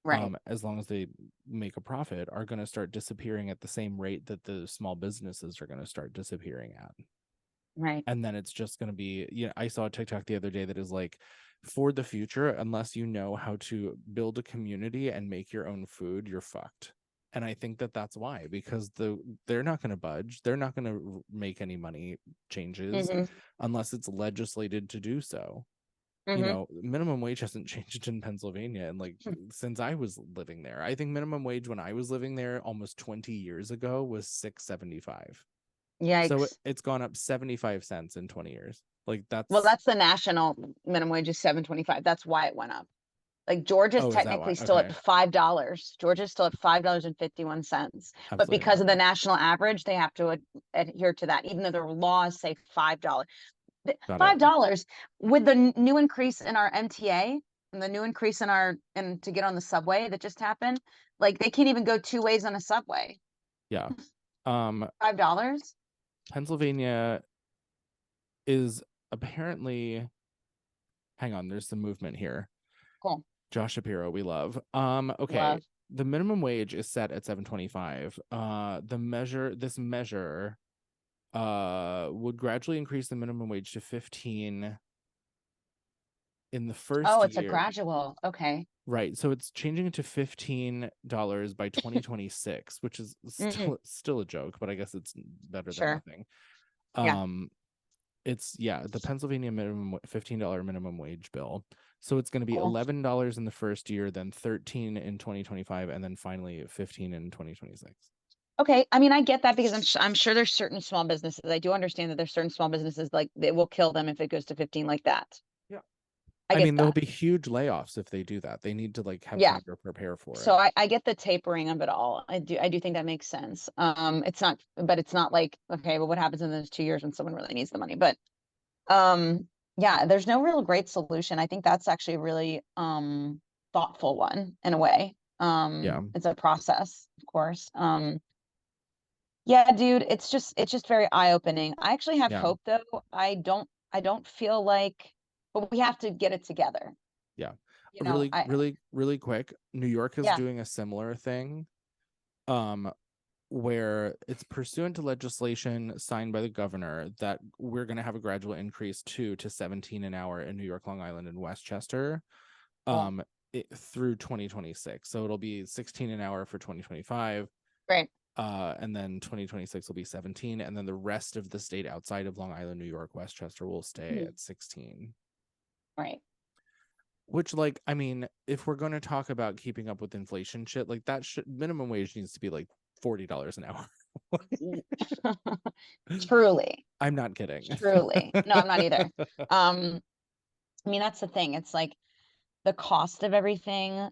Right. as long as they make a profit, are going to start disappearing at the same rate that the small businesses are going to start disappearing at. Right. And then it's just going to be, I saw a TikTok the other day that is like, for the future, unless you know how to build a community and make your own food, you're fucked. And I think that that's why, because they're not going to budge. They're not going to make any money changes unless it's legislated to do so. Minimum wage hasn't changed in Pennsylvania and like since I was living there. I think minimum wage when I was living there almost 20 years ago was $6.75. Yikes. So it's gone up 75 cents in 20 years. Like that's the national minimum wage is $7.25. That's why it went up. Like Georgia's is that technically why? still Okay. at $5. Georgia's still at $5.51. But Absolutely because of not. the national average, they have to adhere to that, even though their laws say $5. Got it. $5 with the new increase in our MTA and the new increase in and to get on the subway that just happened. Like they can't even go two ways on a subway. Yeah. $5. Pennsylvania is apparently, hang on, there's some movement here. Cool. Josh Shapiro, we love. Okay. Love. The minimum wage is set at $7.25. This measure would gradually increase the minimum wage to $15 in the first year. Oh, it's a gradual. Okay. Right. So it's changing it to $15 by 2026, which is still a joke, but I guess it's better than nothing. Yeah. It's the Pennsylvania minimum $15 minimum wage bill. So it's going to be $11 in the first year, then $13 in 2025, and then finally $15 in 2026. Okay, I mean, I get that because I'm sure there's certain small businesses. I do understand that there's certain small businesses like it will kill them if it goes to 15 like that. Yeah. I mean, there'll be huge layoffs if they do that. They need to like have time to prepare for it. So I get the tapering of it all. I do think that makes sense. It's not like, okay, well, what happens in those 2 years when someone really needs the money? But yeah, there's no real great solution. I think that's actually a really thoughtful one in a way. It's a process, of course. Yeah, dude, it's just very eye-opening. I actually have hope though. I don't feel like, but we have to get it together. Yeah. Really quick. New York is doing a similar thing. Where it's pursuant to legislation signed by the governor that we're going to have a gradual increase to $17 an hour in New York, Long Island, and Westchester through 2026. So it'll be $16 an hour for 2025. Right. And then 2026 will be 17. And then the rest of the state outside of Long Island, New York, Westchester will stay at 16. Right. Which, like, I mean, if we're going to talk about keeping up with inflation shit, like that minimum wage needs to be like $40 an hour. Truly. I'm not kidding. Truly. No, I'm not either. I mean, that's the thing. It's like the cost of everything,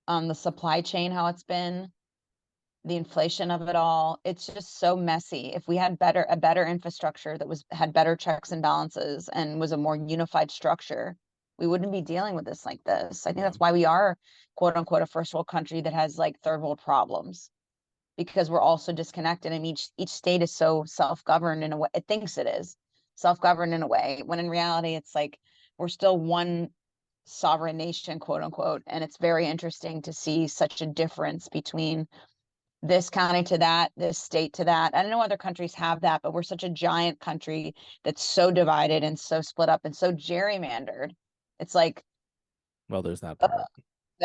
the supply chain, how it's been, the inflation of it all. It's just so messy. If we had a better infrastructure that had better checks and balances and was a more unified structure, we wouldn't be dealing with this like this. I think that's why we are, quote unquote, a first world country that has like third world problems, because we're also disconnected, and each state is so self-governed in a way. It thinks it is self-governed in a way, when in reality it's like we're still one sovereign nation, quote unquote. And it's very interesting to see such a difference between this county to that, this state to that. I don't know other countries have that, but we're such a giant country that's so divided and so split up and so gerrymandered. It's like, well, there's that part.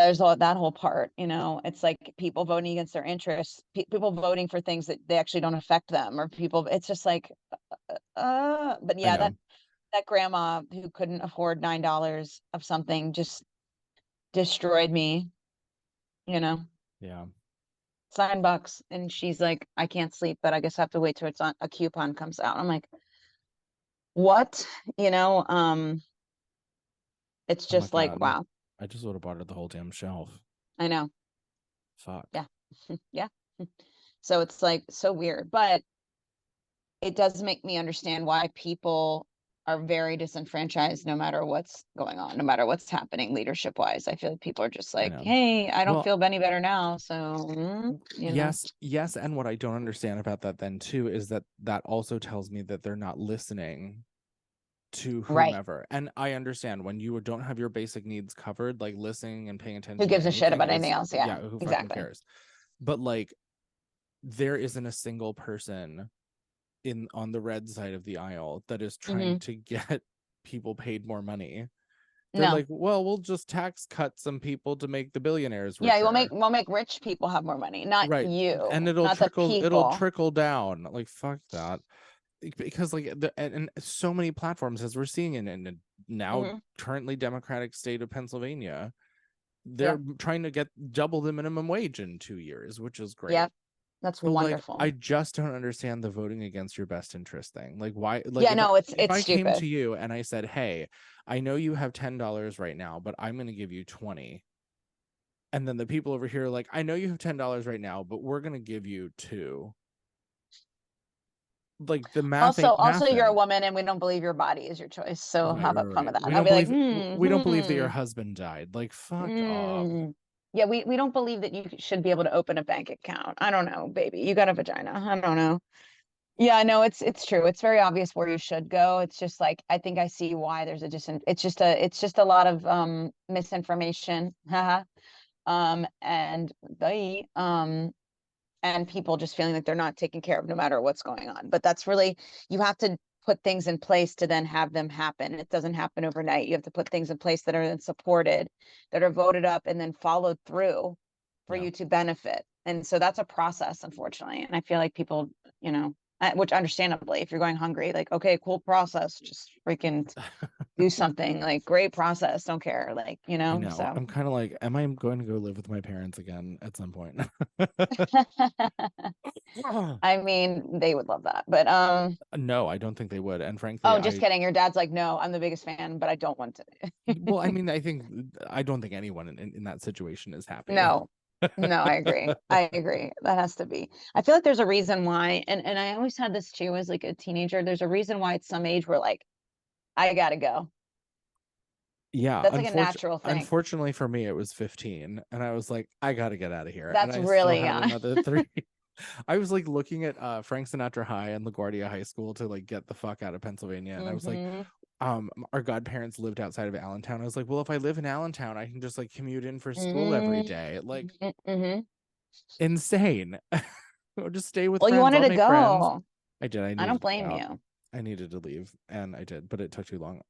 there's all that whole part, you know, it's like people voting against their interests, people voting for things that they actually don't affect them, or people, it's just like, but I yeah, know. that grandma who couldn't afford $9 of something just destroyed me, you know, Yeah. $9. And she's like, I can't sleep, but I guess I have to wait till it's on a coupon comes out. I'm like, what? You know, it's Oh my just like, God. wow, I just would have bought her the whole damn shelf. I know. Fuck. Yeah. Yeah. So it's like so weird, but it does make me understand why people are very disenfranchised no matter what's going on, no matter what's happening leadership wise. I feel like people are just I like, know. hey, I don't Well, feel any better now. So, you know, yes. And what I don't understand about that then too is that that also tells me that they're not listening to right. whomever. And I understand when you don't have your basic needs covered, like listening and paying Who attention to gives a shit anything about is, anything else? Yeah, who fucking exactly. cares? But like, there isn't a single person on the red side of the aisle that is trying to get people paid more money. They're No. like, well, we'll just tax cut some people to make the billionaires Yeah, richer. we'll make rich people have more money, not Right. And you, not the it'll people. trickle down. Like, fuck that. Because like and so many platforms, as we're seeing in now currently Democratic state of Pennsylvania, they're trying to get double the minimum wage in 2 years, which is great. Yep. That's So like, wonderful. I just don't understand the voting against your best interest thing. Like, why? Like, Yeah, no, if it's I came stupid. to you and I said, hey, I know you have $10 right now, but I'm going to give you 20. And then the people over here are like, I know you have $10 right now, but we're going to give you 2. Like, the math ain't Also, you're a mathin'. woman, and we don't believe your body is your choice. So how about some of that? We I'll don't be like, believe we don't believe that your husband died. Like, fuck off. Yeah, we don't believe that you should be able to open a bank account. I don't know, baby. You got a vagina. I don't know. Yeah, no, it's true. It's very obvious where you should go. It's just like I think I see why there's a it's just a lot of misinformation. Haha. And they and people just feeling like they're not taken care of no matter what's going on. But that's really, you have to put things in place to then have them happen. It doesn't happen overnight. You have to put things in place that are then supported, that are voted up and then followed through for Yeah. you to benefit. And so that's a process, unfortunately. And I feel like people, you know, which understandably, if you're going hungry, like, okay, cool process, just freaking do something, like great process, don't care, like, you I know, know. so. I'm kind of like, am I going to go live with my parents again at some point? I mean, they would love that, but No, I don't think they would. And frankly, oh, just kidding. Your dad's like, no, I'm the biggest fan, but I don't want to. well, I mean, I don't think anyone in that situation is happy. No, no, I agree. I agree. That has to be. I feel like there's a reason why, and I always had this too as like a teenager. There's a reason why at some age we're like, I gotta go. Yeah, That's like a natural thing. unfortunately for me, it was 15, and I was like, I gotta get out of here. And That's I still really had young. another 3. I was like looking at Frank Sinatra High and LaGuardia High School to like get the fuck out of Pennsylvania. And I was like, our godparents lived outside of Allentown. I was like, well, if I live in Allentown, I can just like commute in for school every day. Like, insane. Or just stay with Well, you friends. wanted I'll to make friends. go. I did. I I needed don't to get blame out. you. I needed to leave, and I did, but it took too long.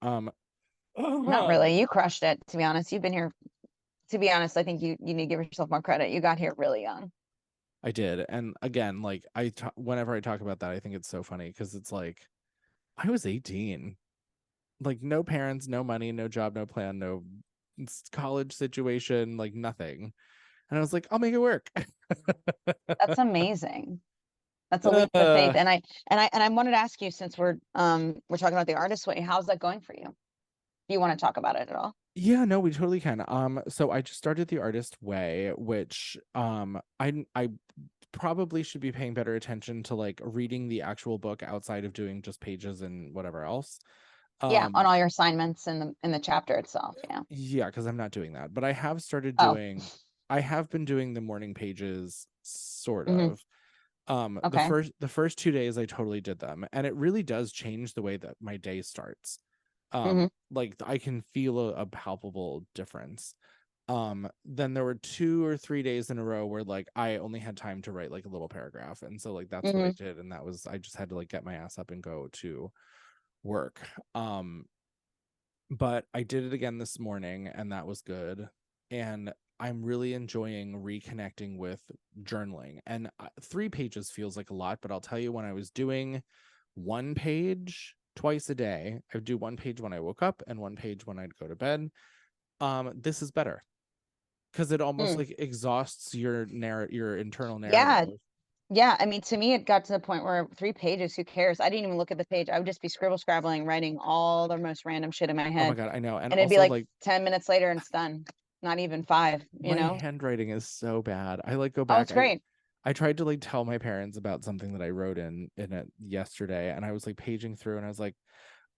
Not really. You crushed it, to be honest. You've been here. To be honest, I think you need to give yourself more credit. You got here really young. I did. And again, like whenever I talk about that, I think it's so funny because it's like I was 18, like no parents, no money, no job, no plan, no college situation, like nothing. And I was like, I'll make it work. That's amazing. That's a leap of faith. And I wanted to ask you, since we're talking about the artist way, how's that going for you? Do you want to talk about it at all? Yeah, no, we totally can. So I just started the artist way, which I probably should be paying better attention to like reading the actual book outside of doing just pages and whatever else. Yeah, on all your assignments in the chapter itself. Yeah. Yeah, because I'm not doing that, but I have started Oh, I have been doing the morning pages sort mhm. of. Okay. The first 2 days I totally did them, and it really does change the way that my day starts. Like I can feel a palpable difference. Then there were 2 or 3 days in a row where like I only had time to write like a little paragraph, and so like that's what I did, and that was I just had to like get my ass up and go to work. But I did it again this morning, and that was good. And I'm really enjoying reconnecting with journaling. And 3 pages feels like a lot, but I'll tell you, when I was doing 1 page twice a day, I would do 1 page when I woke up and 1 page when I'd go to bed. This is better because it almost like exhausts your internal narrative. Yeah, I mean, to me, it got to the point where 3 pages, who cares? I didn't even look at the page. I would just be scribbling, writing all the most random shit in my Oh head. my God, I know. And it'd be also, like like, 10 minutes later and it's done. Not even 5, you my know? handwriting is so bad. I like go Oh, back. it's great. I tried to like tell my parents about something that I wrote in it yesterday, and I was like paging through, and I was like,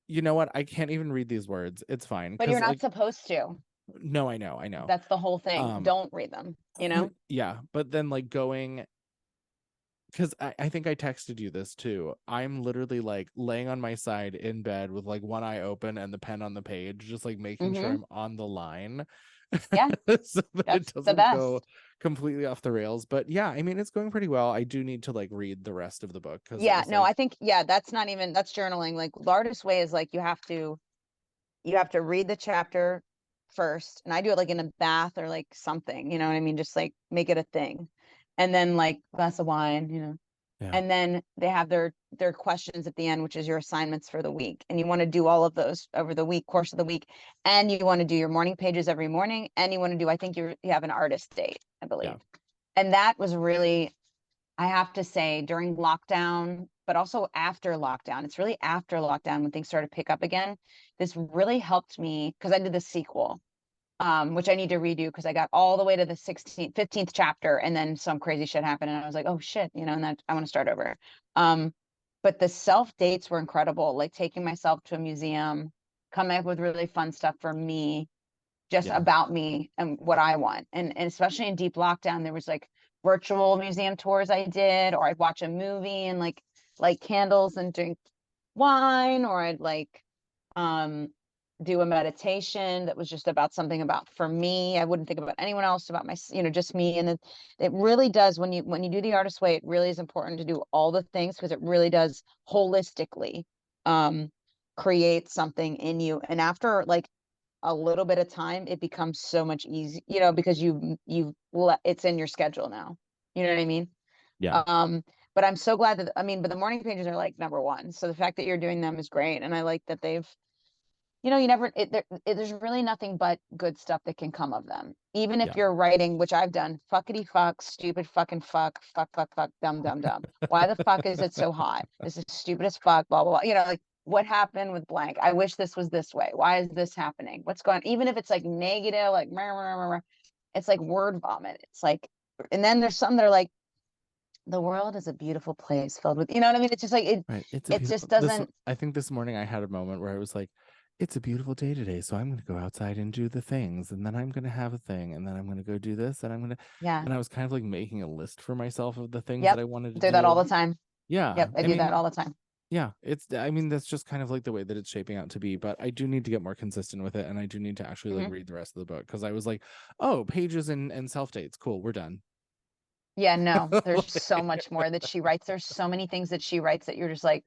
you know what? I can't even read these words. It's fine. But you're Because not like, supposed to. no, I know. That's the whole thing. Don't read them, you know? Yeah, but then like going, because I think I texted you this too. I'm literally like laying on my side in bed with like one eye open and the pen on the page, just like making sure I'm on the line. Yeah, So that it that's the doesn't go best. completely off the rails. But yeah, I mean, it's going pretty well. I do need to like read the rest of the book because it Yeah, was no, like, I think, yeah, that's not even, that's journaling. Like the artist way is like you have to read the chapter first. And I do it like in a bath or like something, you know what I mean? Just like make it a thing. And then like glass of wine, you know. yeah, And then they have their questions at the end, which is your assignments for the week. And you want to do all of those over the week, course of the week. And you want to do your morning pages every morning. And you want to do, I think you have an artist date, I believe. yeah, And that was really, I have to say, during lockdown, but also after lockdown. It's really after lockdown when things started to pick up again. This really helped me because I did the sequel, which I need to redo because I got all the way to the 15th chapter, and then some crazy shit happened, and I was like, oh shit, you know, and that I want to start over. But the self dates were incredible, like taking myself to a museum, coming up with really fun stuff for me, just yeah, about me and what I want. And especially in deep lockdown, there was like virtual museum tours I did, or I'd watch a movie and like light candles and drink wine, or I'd like um do a meditation that was just about something about for me. I wouldn't think about anyone else, about my, you know, just me. And it really does, when you do the artist way, it really is important to do all the things because it really does holistically create something in you. And after like a little bit of time, it becomes so much easy, you know, because you've let it's in your schedule now. You know what I mean? yeah, But I'm so glad that, I mean, but the morning pages are like number one. So the fact that you're doing them is great. And I like that they've, you know, you never, there's really nothing but good stuff that can come of them. Even if yeah. you're writing, which I've done, fuckity fuck, stupid fucking fuck, dumb, dumb, dumb. Why the fuck is it so hot? This is stupid as fuck, blah, blah, blah. You know, like what happened with blank? I wish this was this way. Why is this happening? What's going on? Even if it's like negative, like, it's like word vomit. It's like, and then there's some that are like, the world is a beautiful place filled with, you know what I mean? It's just like, Right. It's a it beautiful. just doesn't, I think this morning I had a moment where I was like, it's a beautiful day today, so I'm going to go outside and do the things, and then I'm going to have a thing, and then I'm going to go do this, and I'm going to, yeah. and I was kind of like making a list for myself of the things that Yep. I wanted to Do that all do. the time. Yeah. Yep. I I do that mean, all the time. yeah, I mean, that's just kind of like the way that it's shaping out to be, but I do need to get more consistent with it, and I do need to actually like read the rest of the book because I was like, oh, pages and self dates. Cool. We're done. Yeah, no, there's so much more that she writes. There's so many things that she writes that you're just like,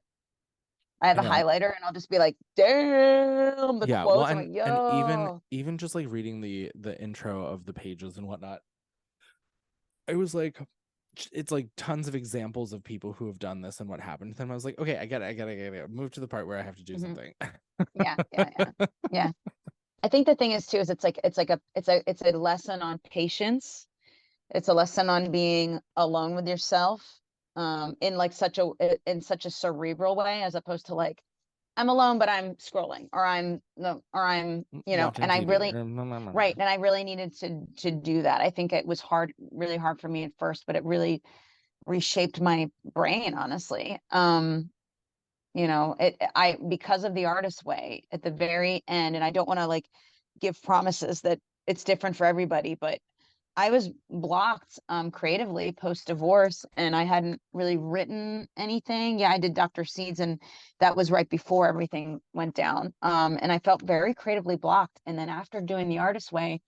I have I a know. highlighter and I'll just be like, damn, the Yeah, well, quotes. I'm like, and yo. even just like reading the intro of the pages and whatnot, I was like, it's like tons of examples of people who have done this and what happened to them. I was like, okay, I get it. Move to the part where I have to do Mhm. something. Yeah, yeah, yeah. Yeah. I think the thing is too, is it's a lesson on patience. It's a lesson on being alone with yourself, in like in such a cerebral way, as opposed to like, I'm alone, but I'm scrolling, or I'm no, or I'm, you know, Watching and I TV. really, right. And I really needed to do that. I think it was really hard for me at first, but it really reshaped my brain, honestly. You know, because of the artist way at the very end, and I don't want to like give promises that it's different for everybody, but I was blocked creatively post divorce, and I hadn't really written anything. Yeah, I did Dr. Seeds, and that was right before everything went down. And I felt very creatively blocked. And then after doing the artist way,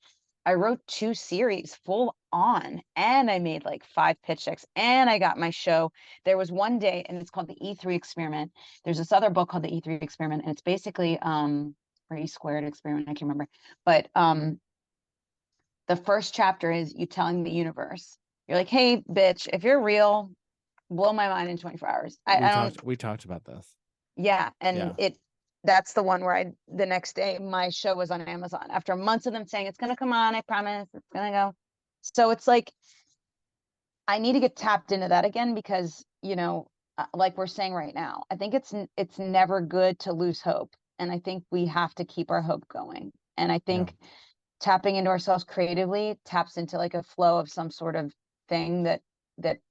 I wrote 2 series full on, and I made like 5 pitch decks, and I got my show. There was one day, and it's called the E3 Experiment. There's this other book called the E3 Experiment, and it's basically or E squared experiment, I can't remember. But the first chapter is you telling the universe, you're like, hey, bitch, if you're real, blow my mind in 24 hours. I don't, we talked about this. yeah. Yeah. And that's the one where the next day, my show was on Amazon after months of them saying, it's going to come on. I promise it's going to go. So it's like, I need to get tapped into that again because, like we're saying right now, I think it's never good to lose hope. And I think we have to keep our hope going. And I think tapping into ourselves creatively taps into like a flow of some sort of thing that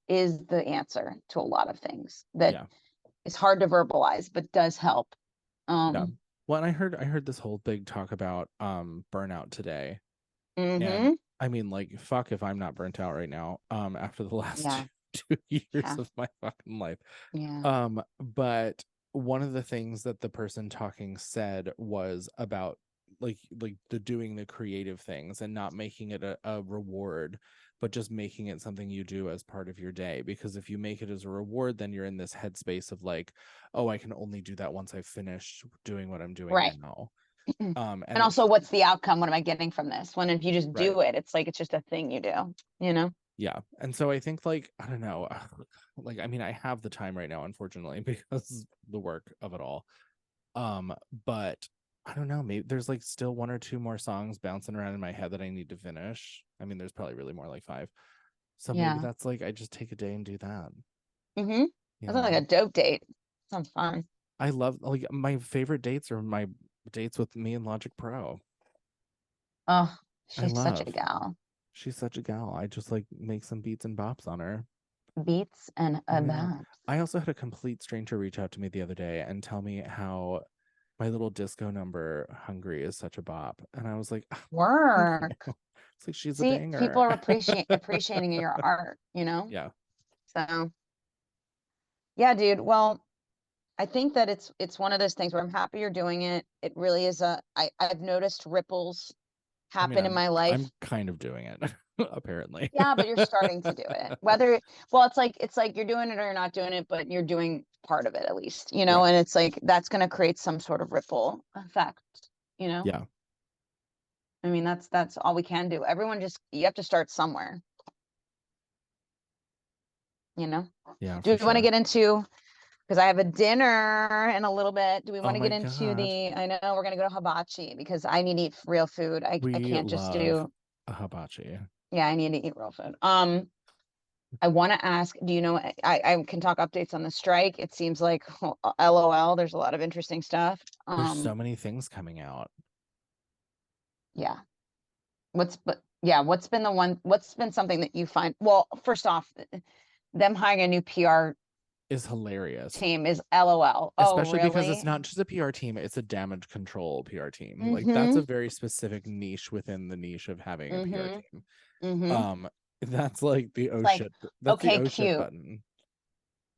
is the answer to a lot of things that is hard to verbalize, but does help. Well, and I heard this whole big talk about burnout today. And Mm-hmm. I mean, like, fuck if I'm not burnt out right now, after the last Yeah. 2 years of my fucking life. Yeah. But one of the things that the person talking said was about like the doing the creative things and not making it a reward, but just making it something you do as part of your day. Because if you make it as a reward, then you're in this headspace of like, oh, I can only do that once I've finished doing what I'm doing Right. now. And also, what's the outcome? What am I getting from this? When if you just do Right. it, it's like it's just a thing you do, you know? Yeah. And so I think like, I don't know, like, I mean, I have the time right now, unfortunately, because the work of it all. But I don't know, maybe there's like still 1 or 2 more songs bouncing around in my head that I need to finish. I mean, there's probably really more, like 5. So maybe that's like, I just take a day and do that. Mm-hmm. That's like a dope date. Sounds fun. I love, like, my favorite dates are my dates with me and Logic Pro. Oh, she's such a gal. She's such a gal. I just like make some beats and bops on her. Beats and a Yeah. I also had a complete stranger reach out to me the other day and tell me how my little disco number "Hungry" is such a bop, and I was like, work. it's like she's a See, people banger. are appreciating your art, you know? Yeah. So yeah, dude. Well, I think that it's one of those things where I'm happy you're doing it. It really is I've noticed ripples I mean, happen in my life. I'm kind of doing it, apparently. Yeah, but you're starting to do it. It's like you're doing it or you're not doing it, but you're doing part of it at least, you know, Right. and it's like that's gonna create some sort of ripple effect, you know? Yeah. I mean, that's all we can do. You have to start somewhere, you know? Yeah, Do for we want to sure. get into, because I have a dinner in a little bit. Do we want Oh to my get into God. I know we're gonna go to hibachi because I need to eat real food. I We can't just love do, a hibachi. yeah, I need to eat real food. I want to ask, do you know, I can talk updates on the strike. It seems like LOL, there's a lot of interesting stuff. There's so many things coming out. Yeah. What's been something that you find, well, first off, them hiring a new PR Is hilarious. team is LOL. Oh, Especially because really? it's not just a PR team, it's a damage control PR team. Mm-hmm. Like that's a very specific niche within the niche of having a PR team. Mm-hmm. That's like the oh Like, shit. That's the okay, oh shit cute. button.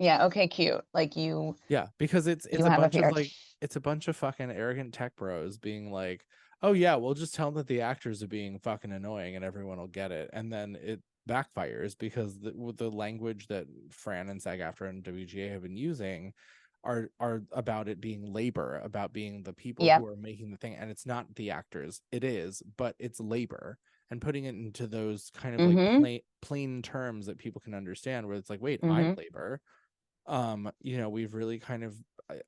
Yeah, okay, cute. Like Yeah, because it's you a have a bunch of PR. like it's a bunch of fucking arrogant tech bros being like, oh yeah, we'll just tell them that the actors are being fucking annoying and everyone will get it. And then it backfires because with the language that Fran and SAG-AFTRA and WGA have been using are about it being labor, about being the people Yep. who are making the thing. And it's not the actors. It is, but it's labor. And putting it into those kind of like plain terms that people can understand, where it's like, wait, I'm labor. We've really kind of,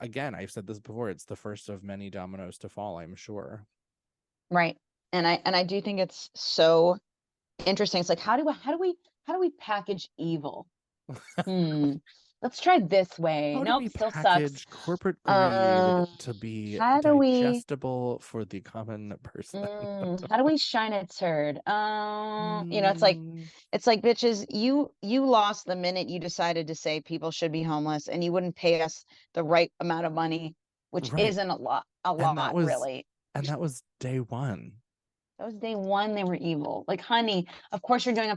again, I've said this before, it's the first of many dominoes to fall, I'm sure. Right. And I do think it's so interesting. It's like, how do we package evil? Let's try this way. How do Nope, we still sucks. package corporate greed to be How do we digestible for the common person? how do we shine a turd? Mm, It's like bitches, you lost the minute you decided to say people should be homeless and you wouldn't pay us the right amount of money, which right. isn't a And that lot was really. day one. That was day one, they were evil. Like, honey, of course you're doing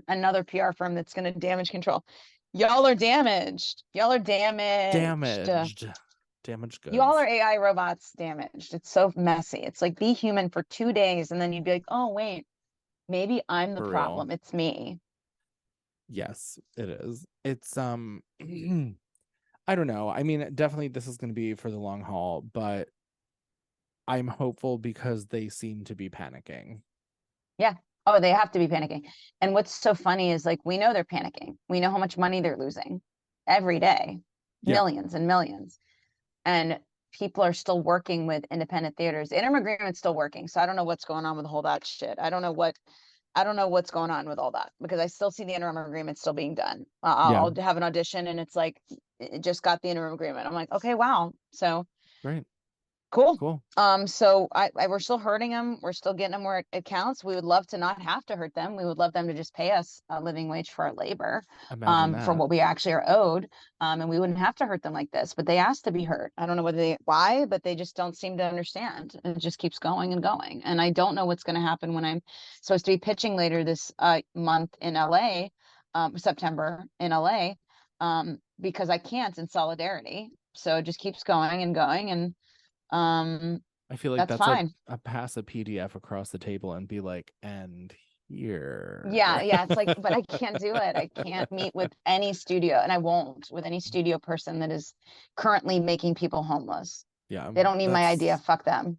another PR firm that's gonna damage control. Y'all are damaged. Y'all are damaged. Damaged goods. You all are AI robots damaged. It's so messy. It's like be human for 2 days and then you'd be like, oh wait, maybe I'm the For real. problem. It's me. Yes, it is. It's I don't know. I mean, definitely this is going to be for the long haul, but I'm hopeful because they seem to be panicking. Yeah. Oh, they have to be panicking. And what's so funny is like we know they're panicking. We know how much money they're losing every day, Yeah. millions and millions. And people are still working with independent theaters. Interim agreement's still working. So I don't know what's going on with all that shit. I don't know what's going on with all that because I still see the interim agreement still being done. Yeah. I'll have an audition and it's like it just got the interim agreement. I'm like, okay, wow. So Right. cool. Cool. So we're still hurting them. We're still getting them where it counts. We would love to not have to hurt them. We would love them to just pay us a living wage for our labor, Imagine for that. what we actually are owed. And we wouldn't have to hurt them like this, but they asked to be hurt. I don't know why, but they just don't seem to understand. It just keeps going and going. And I don't know what's going to happen when I'm supposed to be pitching later this month in LA, September in LA, because I can't in solidarity. So it just keeps going and going. And I feel like that's that's fine. a pass a PDF across the table and be like, and here. Yeah, it's like, but I can't do it. I can't meet with any studio, and I won't with any studio person that is currently making people homeless. Yeah. They don't need my idea. that's- Fuck them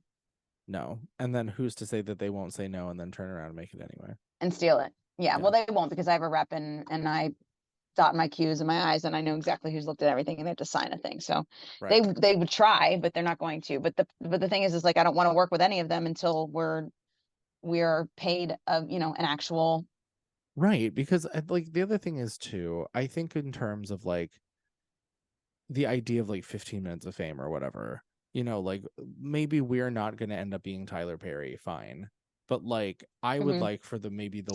No. And then who's to say that they won't say no and then turn around and make it anyway? and steal it. Yeah, Yeah. well, they won't because I have a rep and I dot my Q's in my eyes and I know exactly who's looked at everything and they have to sign a thing. So Right. they would try, but they're not going to. But the thing is like I don't want to work with any of them until we're paid an actual. Right. Because like the other thing is too, I think in terms of like the idea of like 15 minutes of fame or whatever, like maybe we're not going to end up being Tyler Perry, fine. But like I would like for maybe the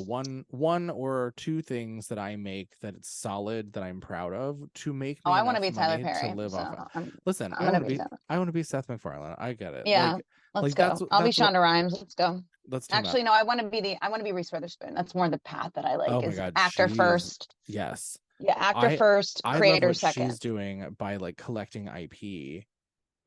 one or two things that I make that it's solid that I'm proud of to make me I want to enough be Tyler money Perry. to live off So of. Listen, I'm gonna be Tyler. I want to be Seth MacFarlane. I get it. Yeah, let's go. I'll be Shonda Rhimes. Let's go. Let's team Actually, up. no, I want to be Reese Witherspoon. That's more the path that I like. Oh my is God, actor she is- first. Yes. Yeah, actor first, I love creator what second. she's doing by like collecting IP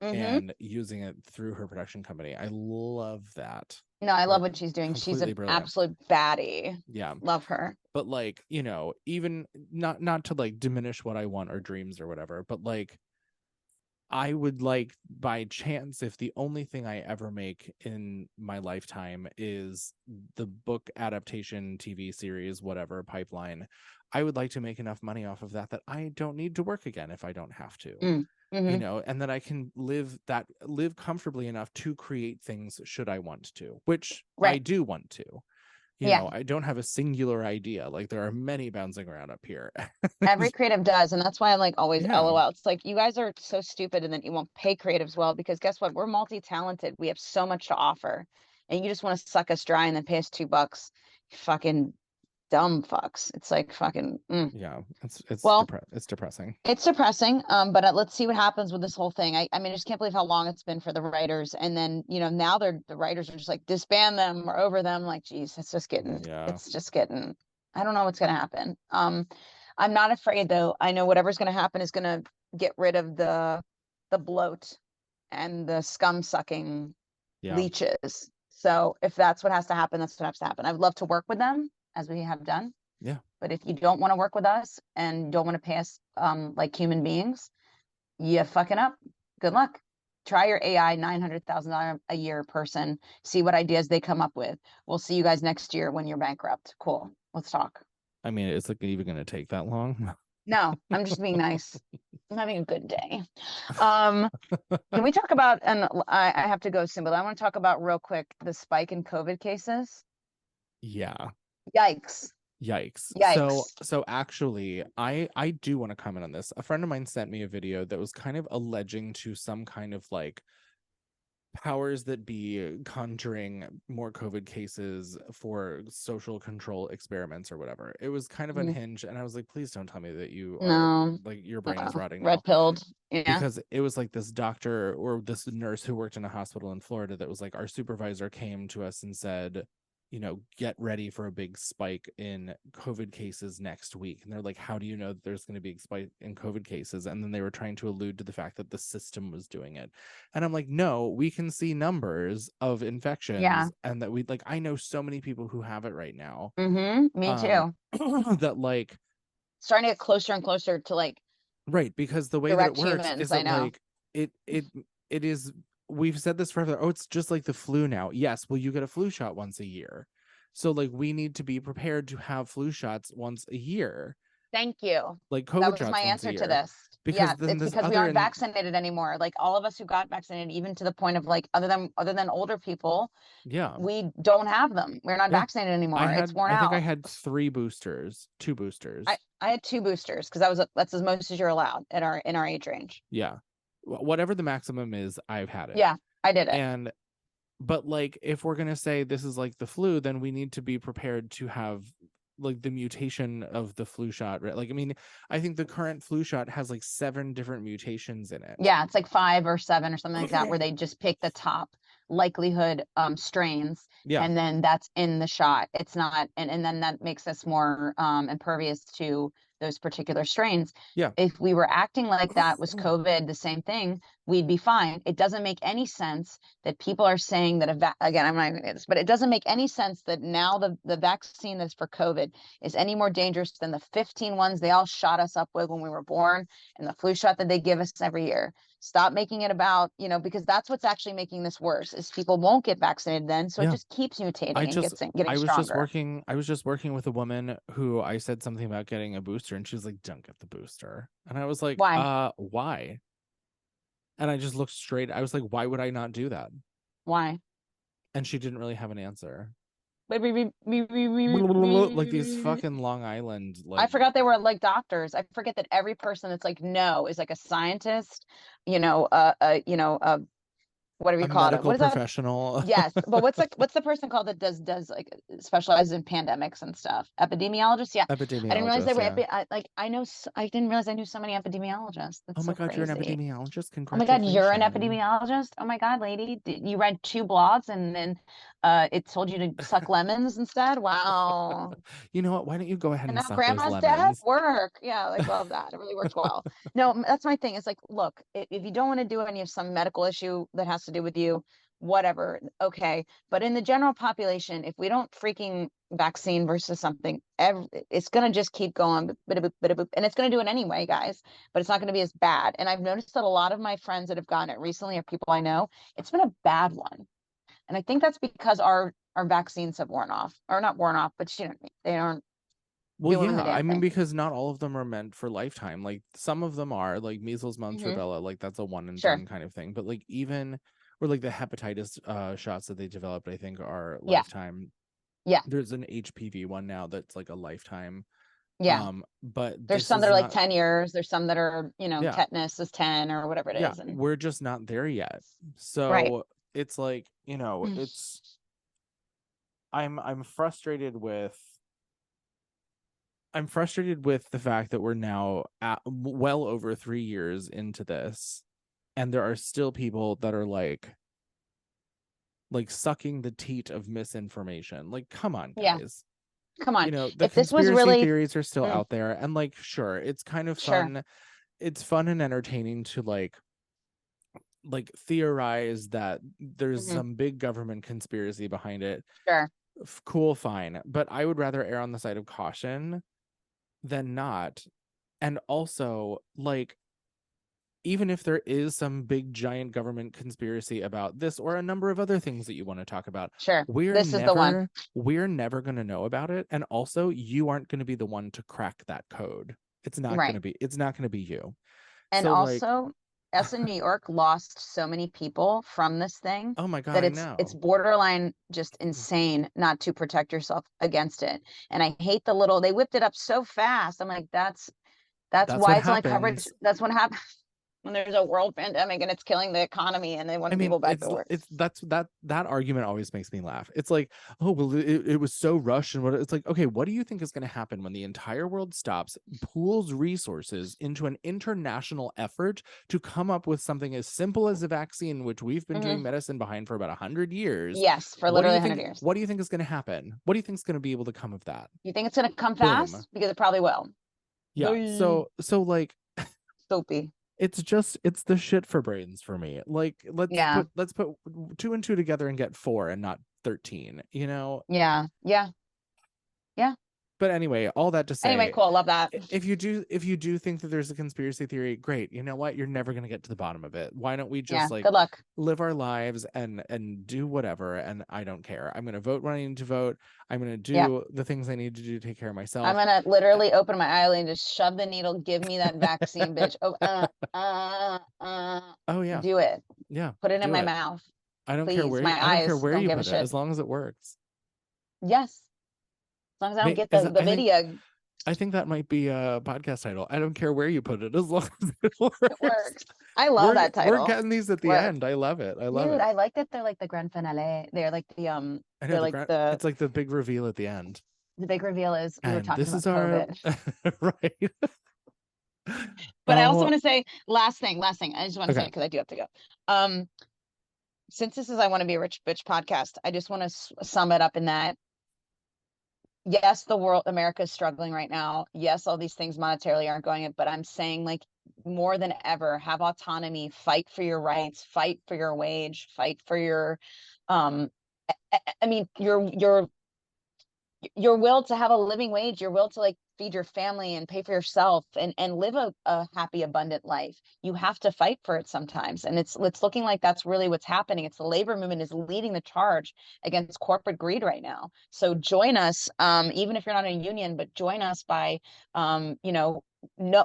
Mhm. and using it through her production company. I love that. No, I love what she's doing. She's completely an brilliant. absolute baddie. Yeah. Love her. But like, even not to like diminish what I want or dreams or whatever, but like I would like by chance, if the only thing I ever make in my lifetime is the book adaptation, TV series, whatever pipeline, I would like to make enough money off of that I don't need to work again if I don't have to. Mhm. And that I can live comfortably enough to create things should I want to, which I Right. do want to. Yeah. I don't have a singular idea. Like there are many bouncing around up here. Every creative does, and that's why I'm like always Yeah. LOL. It's like you guys are so stupid, and then you won't pay creatives well because guess what? We're multi-talented. We have so much to offer, and you just want to suck us dry and then pay us $2. You fucking dumb fucks. It's like fucking. Yeah, it's Well, it's depressing. It's depressing, but let's see what happens with this whole thing. I mean, I just can't believe how long it's been for the writers, and then now the writers are just like disband them or over them. Like, geez, it's just getting. I don't know what's gonna happen. I'm not afraid though. I know whatever's gonna happen is gonna get rid of the bloat and the scum sucking Yeah. leeches. So if that's what has to happen, that's what has to happen. I'd love to work with them as we have done. Yeah. But if you don't want to work with us and don't want to pay us like human beings, you fucking up. Good luck. Try your AI $900,000 a year person. See what ideas they come up with. We'll see you guys next year when you're bankrupt. Cool. Let's talk. I mean, it's like even going to take that long. No, I'm just being nice. I'm having a good day. Can we talk about, and I have to go soon, but I want to talk about real quick the spike in COVID cases. Yeah. Yikes. So actually I do want to comment on this. A friend of mine sent me a video that was kind of alleging to some kind of like powers that be conjuring more COVID cases for social control experiments or whatever. It was kind of unhinged, and I was like, please don't tell me that you are like your brain is rotting red pilled. Yeah. Because it was like this doctor or this nurse who worked in a hospital in Florida that was like, our supervisor came to us and said, get ready for a big spike in COVID cases next week. And they're like, how do you know that there's going to be a spike in COVID cases? And then they were trying to allude to the fact that the system was doing it. And I'm like, no, we can see numbers of infections. Yeah. And that I know so many people who have it right now. Me too. That like starting to get closer and closer to like. Right. Because the way that it works is that like it is, we've said this forever. Oh, it's just like the flu now. Yes. Well, you get a flu shot once a year. So like we need to be prepared to have flu shots once a year, Thank you. like That COVID was shots my once a answer to year. this. Because Yeah, then it's this because we other aren't vaccinated anymore. Like all of us who got vaccinated, even to the point of like other than older people, yeah. we don't have them. We're not Yeah. vaccinated anymore. It's worn I think I out. had 2 boosters. I had 2 boosters because that's as most as you're allowed at our in our age range. Yeah. Whatever the maximum is, I've had it. Yeah, I did it. And but like if we're gonna say this is like the flu, then we need to be prepared to have like the mutation of the flu shot, right? Like I mean, I think the current flu shot has like 7 different mutations in it. Yeah, it's like 5 or 7 or something like that, where they just pick the top likelihood strains, Yeah. and then that's in the shot. It's not, and then that makes us more impervious to those particular strains. Yeah. If we were acting like that was COVID, the same thing, we'd be fine. It doesn't make any sense that people are saying that again, I'm not going to do this, but it doesn't make any sense that now the vaccine that's for COVID is any more dangerous than the 15 ones they all shot us up with when we were born, and the flu shot that they give us every year. Stop making it about, because that's what's actually making this worse, is people won't get vaccinated then. So Yeah. it just keeps mutating and getting I was stronger. I was just working with a woman who I said something about getting a booster, and she was like, don't get the booster. And I was like, Why? Why? And I just looked straight. I was like, why would I not do that? Why? And she didn't really have an answer. Like Like these fucking Long Island, like I forgot they were like doctors. I forget that every person that's like no is like a scientist, whatever you a call it. medical What is that? professional. Yes, but what's the person called that does like specializes in pandemics and stuff? Epidemiologist? Yeah. I didn't realize they were Epidemiologist, yeah. I didn't realize I knew so many epidemiologists. That's Oh my so God, you're an crazy. epidemiologist. Oh my God, you're an Congratulations. epidemiologist? Oh my God, lady. You read 2 blogs and then it told you to suck lemons instead? Wow. You know what? Why don't you go ahead And and now suck those grandma's dead? lemons? Work. Yeah, I love that. It really works well. No, that's my thing. It's like, look, if you don't want to do any of some medical issue that has to do with you, whatever, okay. But in the general population, if we don't freaking vaccine versus something, it's going to just keep going, and it's going to do it anyway, guys, but it's not going to be as bad. And I've noticed that a lot of my friends that have gotten it recently or people I know, it's been a bad one. And I think that's because our vaccines have worn off, or not worn off, but you know what I mean? They aren't doing the I damn mean, thing. because not all of them are meant for lifetime. Like some of them are, like measles, mumps, rubella, like that's a one and Sure. done kind of thing. But like even or like the hepatitis shots that they developed, I think are Yeah. lifetime. Yeah. There's an HPV one now that's like a lifetime. Yeah. But There's some that are like 10 years. There's some that are, tetanus is 10 or whatever it is. And we're just not there yet. So right. it's like, it's I'm frustrated with the fact that we're now well over 3 years into this, and there are still people that are like sucking the teat of misinformation. Like, come on, guys. Yeah. Come on. The if this was really theories are still out there, and like, sure, it's kind of fun. Sure. It's fun and entertaining to like theorize that there's some big government conspiracy behind it. Sure. Cool, fine. But I would rather err on the side of caution than not. And also, like, even if there is some big giant government conspiracy about this or a number of other things that you want to talk about, sure, this is the one. We're never going to know about it. And also, you aren't going to be the one to crack that code. It's not going to be. It's not going to be you. And so, also, us in New York lost so many people from this thing. Oh my God, that it's borderline just insane not to protect yourself against it. And I hate they whipped it up so fast. I'm like, that's why it's only coverage. That's what happens when there's a world pandemic and it's killing the economy and they want people back to work. That argument always makes me laugh. It's like, oh, well, it was so rushed. And it's like, okay, what do you think is going to happen when the entire world stops, pools resources into an international effort to come up with something as simple as a vaccine, which we've been doing medicine behind for about 100 years? Yes, for literally 100 years. What do you think is going to happen? What do you think is going to be able to come of that? You think it's going to come fast? Because it probably will. Yeah. So like soapy. It's the shit for brains for me. Like, let's put 2 and 2 together and get 4 and not 13, Yeah. But anyway, all that to say, Anyway, cool. Love that. if you do think that there's a conspiracy theory, great. You know what? You're never going to get to the bottom of it. Why don't we just like good luck. live our lives and do whatever? And I don't care. I'm going to vote when I need to vote. I'm going to do the things I need to do to take care of myself. I'm going to literally open my eyelid and just shove the needle. Give me that vaccine, bitch. Oh yeah. Do it. Yeah. Put it in my mouth. I don't Please. care where My I don't care eyes where don't you give a put it, shit. as long as it works. Yes. As long as I don't get the video. I think that might be a podcast title. I don't care where you put it, as long as it works. It works. I love that title. We're getting these at the end. I love it. I love it. I like that they're like the grand finale. They're like the they're like it's like the big reveal at the end. The big reveal is we were talking about COVID. Right. But I also want to say last thing. I just want to say, because I do have to go. Since this is I Want to Be a Rich Bitch podcast, I just want to sum it up in that, yes, America is struggling right now. Yes, all these things monetarily aren't going up, but I'm saying, like, more than ever, have autonomy, fight for your rights, fight for your wage, fight for your, your will to have a living wage, your will to like feed your family and pay for yourself and live a happy, abundant life. You have to fight for it sometimes. And it's looking like that's really what's happening. It's the labor movement is leading the charge against corporate greed right now. So join us, even if you're not in a union, but join us by,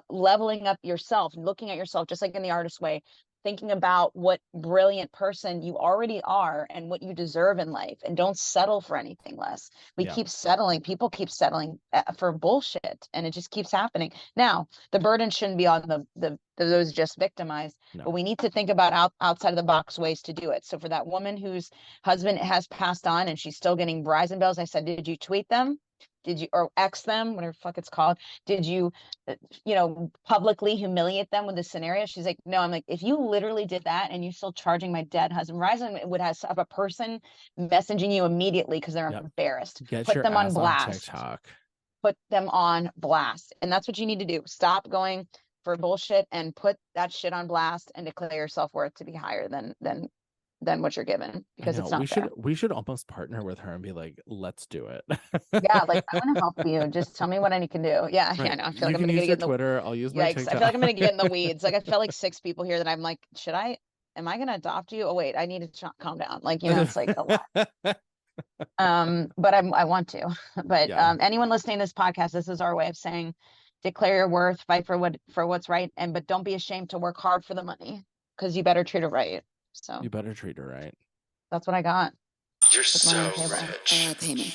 leveling up yourself, looking at yourself, just like in the artist way, thinking about what brilliant person you already are and what you deserve in life, and don't settle for anything less. Keep settling. People keep settling for bullshit, and it just keeps happening. Now, the burden shouldn't be on those just victimized, but we need to think about outside of the box ways to do it. So for that woman whose husband has passed on and she's still getting Verizon bills, I said, did you tweet them? Did you, or X them, whatever the fuck it's called? Did you, publicly humiliate them with this scenario? She's like, no. I'm like, if you literally did that and you're still charging my dead husband, Verizon would have a person messaging you immediately because they're embarrassed. Put them on blast. Put them on blast. And that's what you need to do. Stop going for bullshit and put that shit on blast and declare your self-worth to be higher than what you're given, because it's not fair. We should almost partner with her and be like, let's do it. Yeah, like, I want to help you. Just tell me what I can do. Yeah, right. Yeah. No, I feel like I'm gonna get in Twitter. I'll use my TikTok. I feel like I'm gonna get in the weeds. Like, I felt like 6 people here that I'm like, am I gonna adopt you? Oh wait, I need to calm down. Like, it's like a lot. But I want to. But anyone listening to this podcast, this is our way of saying, declare your worth, fight for what's right, but don't be ashamed to work hard for the money, because you better treat her right. So you better treat her right. That's what I got. You're so rich. Pay me.